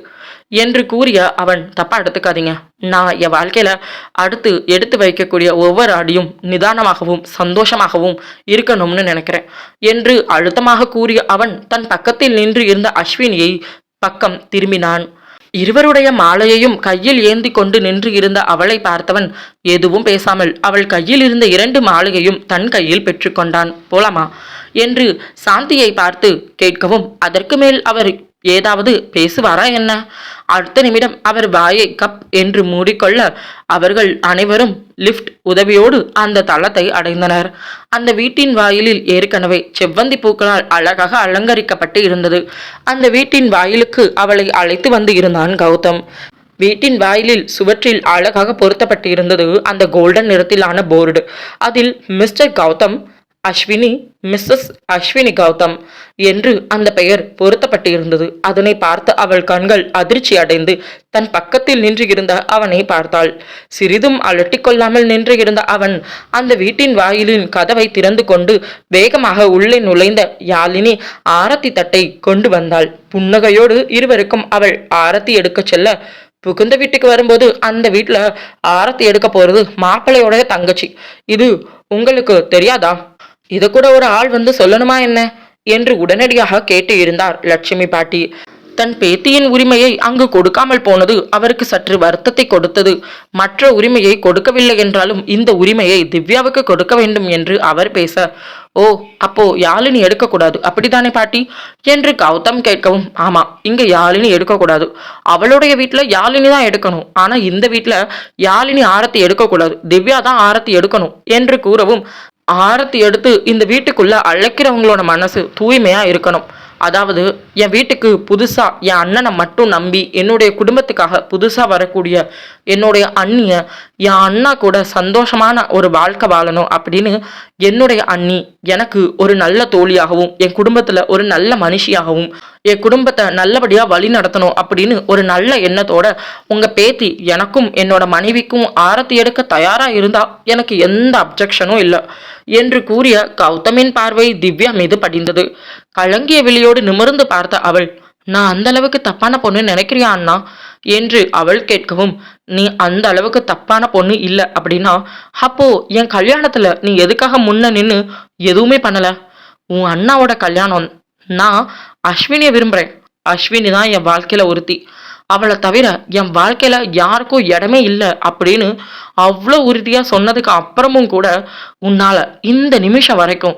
என்று கூறிய அவன், தப்பா எடுத்துக்காதீங்க, நான் என் வாழ்க்கையில அடுத்து எடுத்து வைக்கக்கூடிய ஒவ்வொரு அடியும் நிதானமாகவும் சந்தோஷமாகவும் இருக்கணும்னு நினைக்கிறேன் என்று அழுத்தமாக கூறிய அவன் தன் பக்கத்தில் நின்று இருந்த அஸ்வினியை பக்கம் திரும்பினான். இருவருடைய மாலையையும் கையில் ஏந்தி கொண்டு நின்று இருந்த அவளை பார்த்தவன் எதுவும் பேசாமல் அவள் கையில் இருந்த 2 மாலையையும் தன் கையில் பெற்றுக்கொண்டான். போலாமா என்று சாந்தியை பார்த்து கேட்கவும், அதற்கு மேல் அவர் ஏதாவது பேசுவாரா என்ன? அடுத்த நிமிடம் அவர் வாயை கப் என்று மூடிக்கொள்ள அவர்கள் அனைவரும் லிப்ட் உதவியோடு அந்த தளத்தை அடைந்தனர். அந்த வீட்டின் வாயிலில் ஏற்கனவே செவ்வந்தி பூக்களால் அழகாக அலங்கரிக்கப்பட்டு இருந்தது. அந்த வீட்டின் வாயிலுக்கு அவளை அழைத்து வந்து இருந்தான் கௌதம். வீட்டின் வாயிலில் சுவற்றில் அழகாக பொருத்தப்பட்டு இருந்தது அந்த கோல்டன் நிறத்திலான போர்டு. அதில் மிஸ்டர் கௌதம், அஸ்வினி, மிஸ்ஸஸ் அஸ்வினி கௌதம் என்று அந்த பெயர் பொருத்தப்பட்டு இருந்தது. அதனை பார்த்து அவள் கண்கள் அதிர்ச்சி அடைந்து தன் பக்கத்தில் நின்று இருந்த அவனை பார்த்தாள். சிறிதும் அலட்டிக்கொள்ளாமல் நின்று இருந்த அவன் அந்த வீட்டின் வாயிலின் கதவை திறந்து கொண்டு வேகமாக உள்ளே நுழைந்த யாழினி ஆரத்தி தட்டை கொண்டு வந்தாள். புன்னகையோடு இருவருக்கும் அவள் ஆரத்தி எடுக்க செல்ல, புகுந்த வீட்டுக்கு வரும்போது அந்த வீட்டுல ஆரத்தி எடுக்க போறது மாப்பிள்ளையோட தங்கச்சி, இது உங்களுக்கு தெரியாதா? இதை கூட ஒரு ஆள் வந்து சொல்லணுமா என்ன என்று உடனடியாக கேட்டு இருந்தார் லட்சுமி பாட்டி. தன் பேத்தியின் உரிமையை அங்கு கொடுக்காமல் போனது அவருக்கு சற்று வருத்தத்தை கொடுத்தது. மற்ற உரிமையை கொடுக்கவில்லை என்றாலும் இந்த உரிமையை திவ்யாவுக்கு கொடுக்க வேண்டும் என்று அவர் பேச, ஓ அப்போ யாழினி எடுக்கக்கூடாது அப்படித்தானே பாட்டி என்று கௌதம் கேட்கவும், ஆமா இங்க யாழினி எடுக்கக்கூடாது, அவளுடைய வீட்டுல யாழினி தான் எடுக்கணும், ஆனா இந்த வீட்டுல யாழினி ஆரத்தி எடுக்கக்கூடாது, திவ்யா தான் ஆரத்தி எடுக்கணும் என்று கூறவும், ஆரத்தி எடுத்து இந்த வீட்டுக்குள்ள அழைக்கிறவங்களோட மனசு தூய்மையா இருக்கணும். அதாவது என் வீட்டுக்கு புதுசா என் அண்ணனை மட்டும் நம்பி என்னுடைய குடும்பத்துக்காக புதுசா வரக்கூடிய என்னுடைய அண்ணிய என் அண்ணா கூட சந்தோஷமான ஒரு வாழ்க்கை வாழணும் அப்படின்னு என்னுடைய அண்ணி எனக்கு ஒரு நல்ல தோழியாகவும் என் குடும்பத்துல ஒரு நல்ல மனுஷியாகவும் என் குடும்பத்தை நல்லபடியா வழி நடத்தணும் அப்படின்னு ஒரு நல்ல எண்ணத்தோட உங்க பேத்தி எனக்கும் என்னோட மனைவிக்கும் ஆரத்தி எடுக்க தயாரா இருந்தா எனக்கு எந்த அப்ஜெக்ஷனும் இல்லை என்று கூறிய கௌதமின் பார்வை திவ்யா மீது படிந்தது. கலங்கிய விழியோடு நிமிர்ந்து பார்த்த அவள், நான் அந்த அளவுக்கு தப்பான பொண்ணு நினைக்கிறியா அண்ணா என்று அவள் கேட்கவும், நீ அந்த அளவுக்கு தப்பான பொண்ணு இல்லை அப்படின்னா அப்போ என் கல்யாணத்துல நீ எதுக்காக முன்ன நின்று எதுவுமே பண்ணல? உன் அண்ணாவோட கல்யாணம், நான் அஸ்வினியை விரும்புறேன். அஸ்வினி தான் என் வாழ்க்கையில ஒருத்தி. அவளை தவிர என் வாழ்க்கையில யாருக்கும் இடமே இல்லை அப்படின்னு அவ்வளோ உறுதியா சொன்னதுக்கு அப்புறமும் கூட உன்னால இந்த நிமிஷம் வரைக்கும்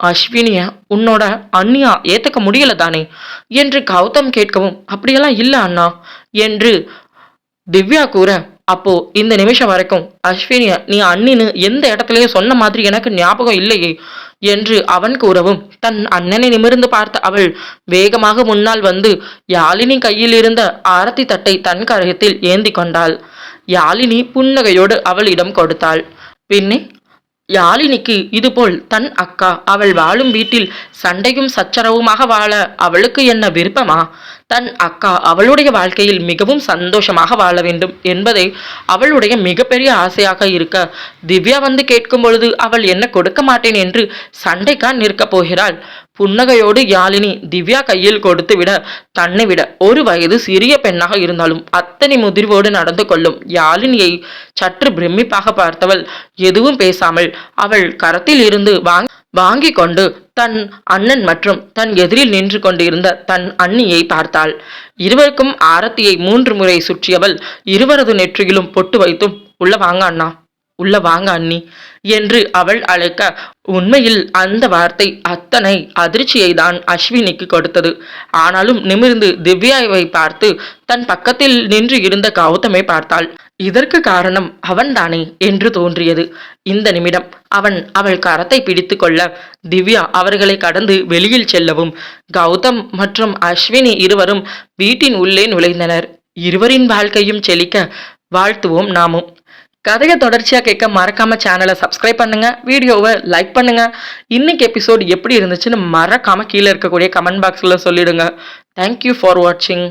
அஸ்வினிய உன்னோட அண்ணியா ஏத்துக்க முடியல தானே என்று கௌதம் கேட்கவும், அப்படியெல்லாம் இல்ல அண்ணா என்று திவ்யா கூற, அப்போ இந்த நிமிஷம் வரைக்கும் அஸ்வினிய நீ அண்ணின்னு எந்த இடத்துலயும் சொன்ன மாதிரி எனக்கு ஞாபகம் இல்லையே என்று அவன் கூறவும், தன் அண்ணனை நிமிர்ந்து பார்த்த அவள் வேகமாக முன்னால் வந்து யாழினி கையில் இருந்த ஆரத்தி தட்டை தன் கரத்தில் ஏந்தி கொண்டாள். யாழினி புன்னகையோடு அவளிடம் கொடுத்தாள். பின்னே யாழினிக்கு இதுபோல் தன் அக்கா அவள் வாழும் வீட்டில் சண்டையும் சச்சரவுமாக வாழ அவளுக்கு என்ன விருப்பமா? தன் அக்கா அவளுடைய வாழ்க்கையில் மிகவும் சந்தோஷமாக வாழ வேண்டும் என்பதை அவளுடைய மிகப்பெரிய ஆசையாக இருக்க, திவ்யா வந்து கேட்கும் பொழுது அவள் என்ன கொடுக்க மாட்டேன் என்று சண்டைக்கா நிற்கப் போகிறாள்? புன்னகையோடு யாழினி திவ்யா கையில் கொடுத்து விட, தன்னை விட ஒரு வயது சிறிய பெண்ணாக இருந்தாலும் அத்தனை முதிர்வோடு நடந்து கொள்ளும் யாழினியை சற்று பிரமிப்பாக பார்த்தவள் எதுவும் பேசாமல் அவள் கரத்தில் இருந்து வாங்கி கொண்டு தன் அண்ணன் மற்றும் தன் எதிரில் நின்று கொண்டிருந்த தன் அண்ணியை பார்த்தாள். இருவருக்கும் ஆரத்தியை 3 முறை சுற்றியவள் இருவரது நெற்றியிலும் பொட்டு வைத்தும், உள்ள வாங்க அண்ணா, உள்ள வாங்க அண்ணி என்று அவள் அழைக்க, உண்மையில் அந்த வார்த்தை அத்தனை அதிர்ச்சியை தான் அஸ்வினிக்கு கொடுத்தது. ஆனாலும் நிமிர்ந்து திவ்யாவை பார்த்து தன் பக்கத்தில் நின்று இருந்த கௌதமை பார்த்தாள். இதற்கு காரணம் அவன்தானே என்று தோன்றியது. இந்த நிமிடம் அவள் கரத்தை பிடித்து கொள்ள, திவ்யா அவர்களை கடந்து வெளியில் செல்லவும் கௌதம் மற்றும் அஸ்வினி இருவரும் வீட்டின் உள்ளே நுழைந்தனர். இருவரின் வாழ்க்கையும் செழிக்க வாழ்த்துவோம் நாமும். கதையை தொடர்ச்சியாக கேட்க மறக்காம சேனலை சப்ஸ்கிரைப் பண்ணுங்க, வீடியோவை லைக் பண்ணுங்க. இன்னைக்கு எபிசோடு எப்படி இருந்துச்சுன்னு மறக்காம கீழே இருக்கக்கூடிய கமெண்ட் பாக்ஸில் சொல்லிடுங்க. தேங்க்யூ ஃபார் வாட்சிங்.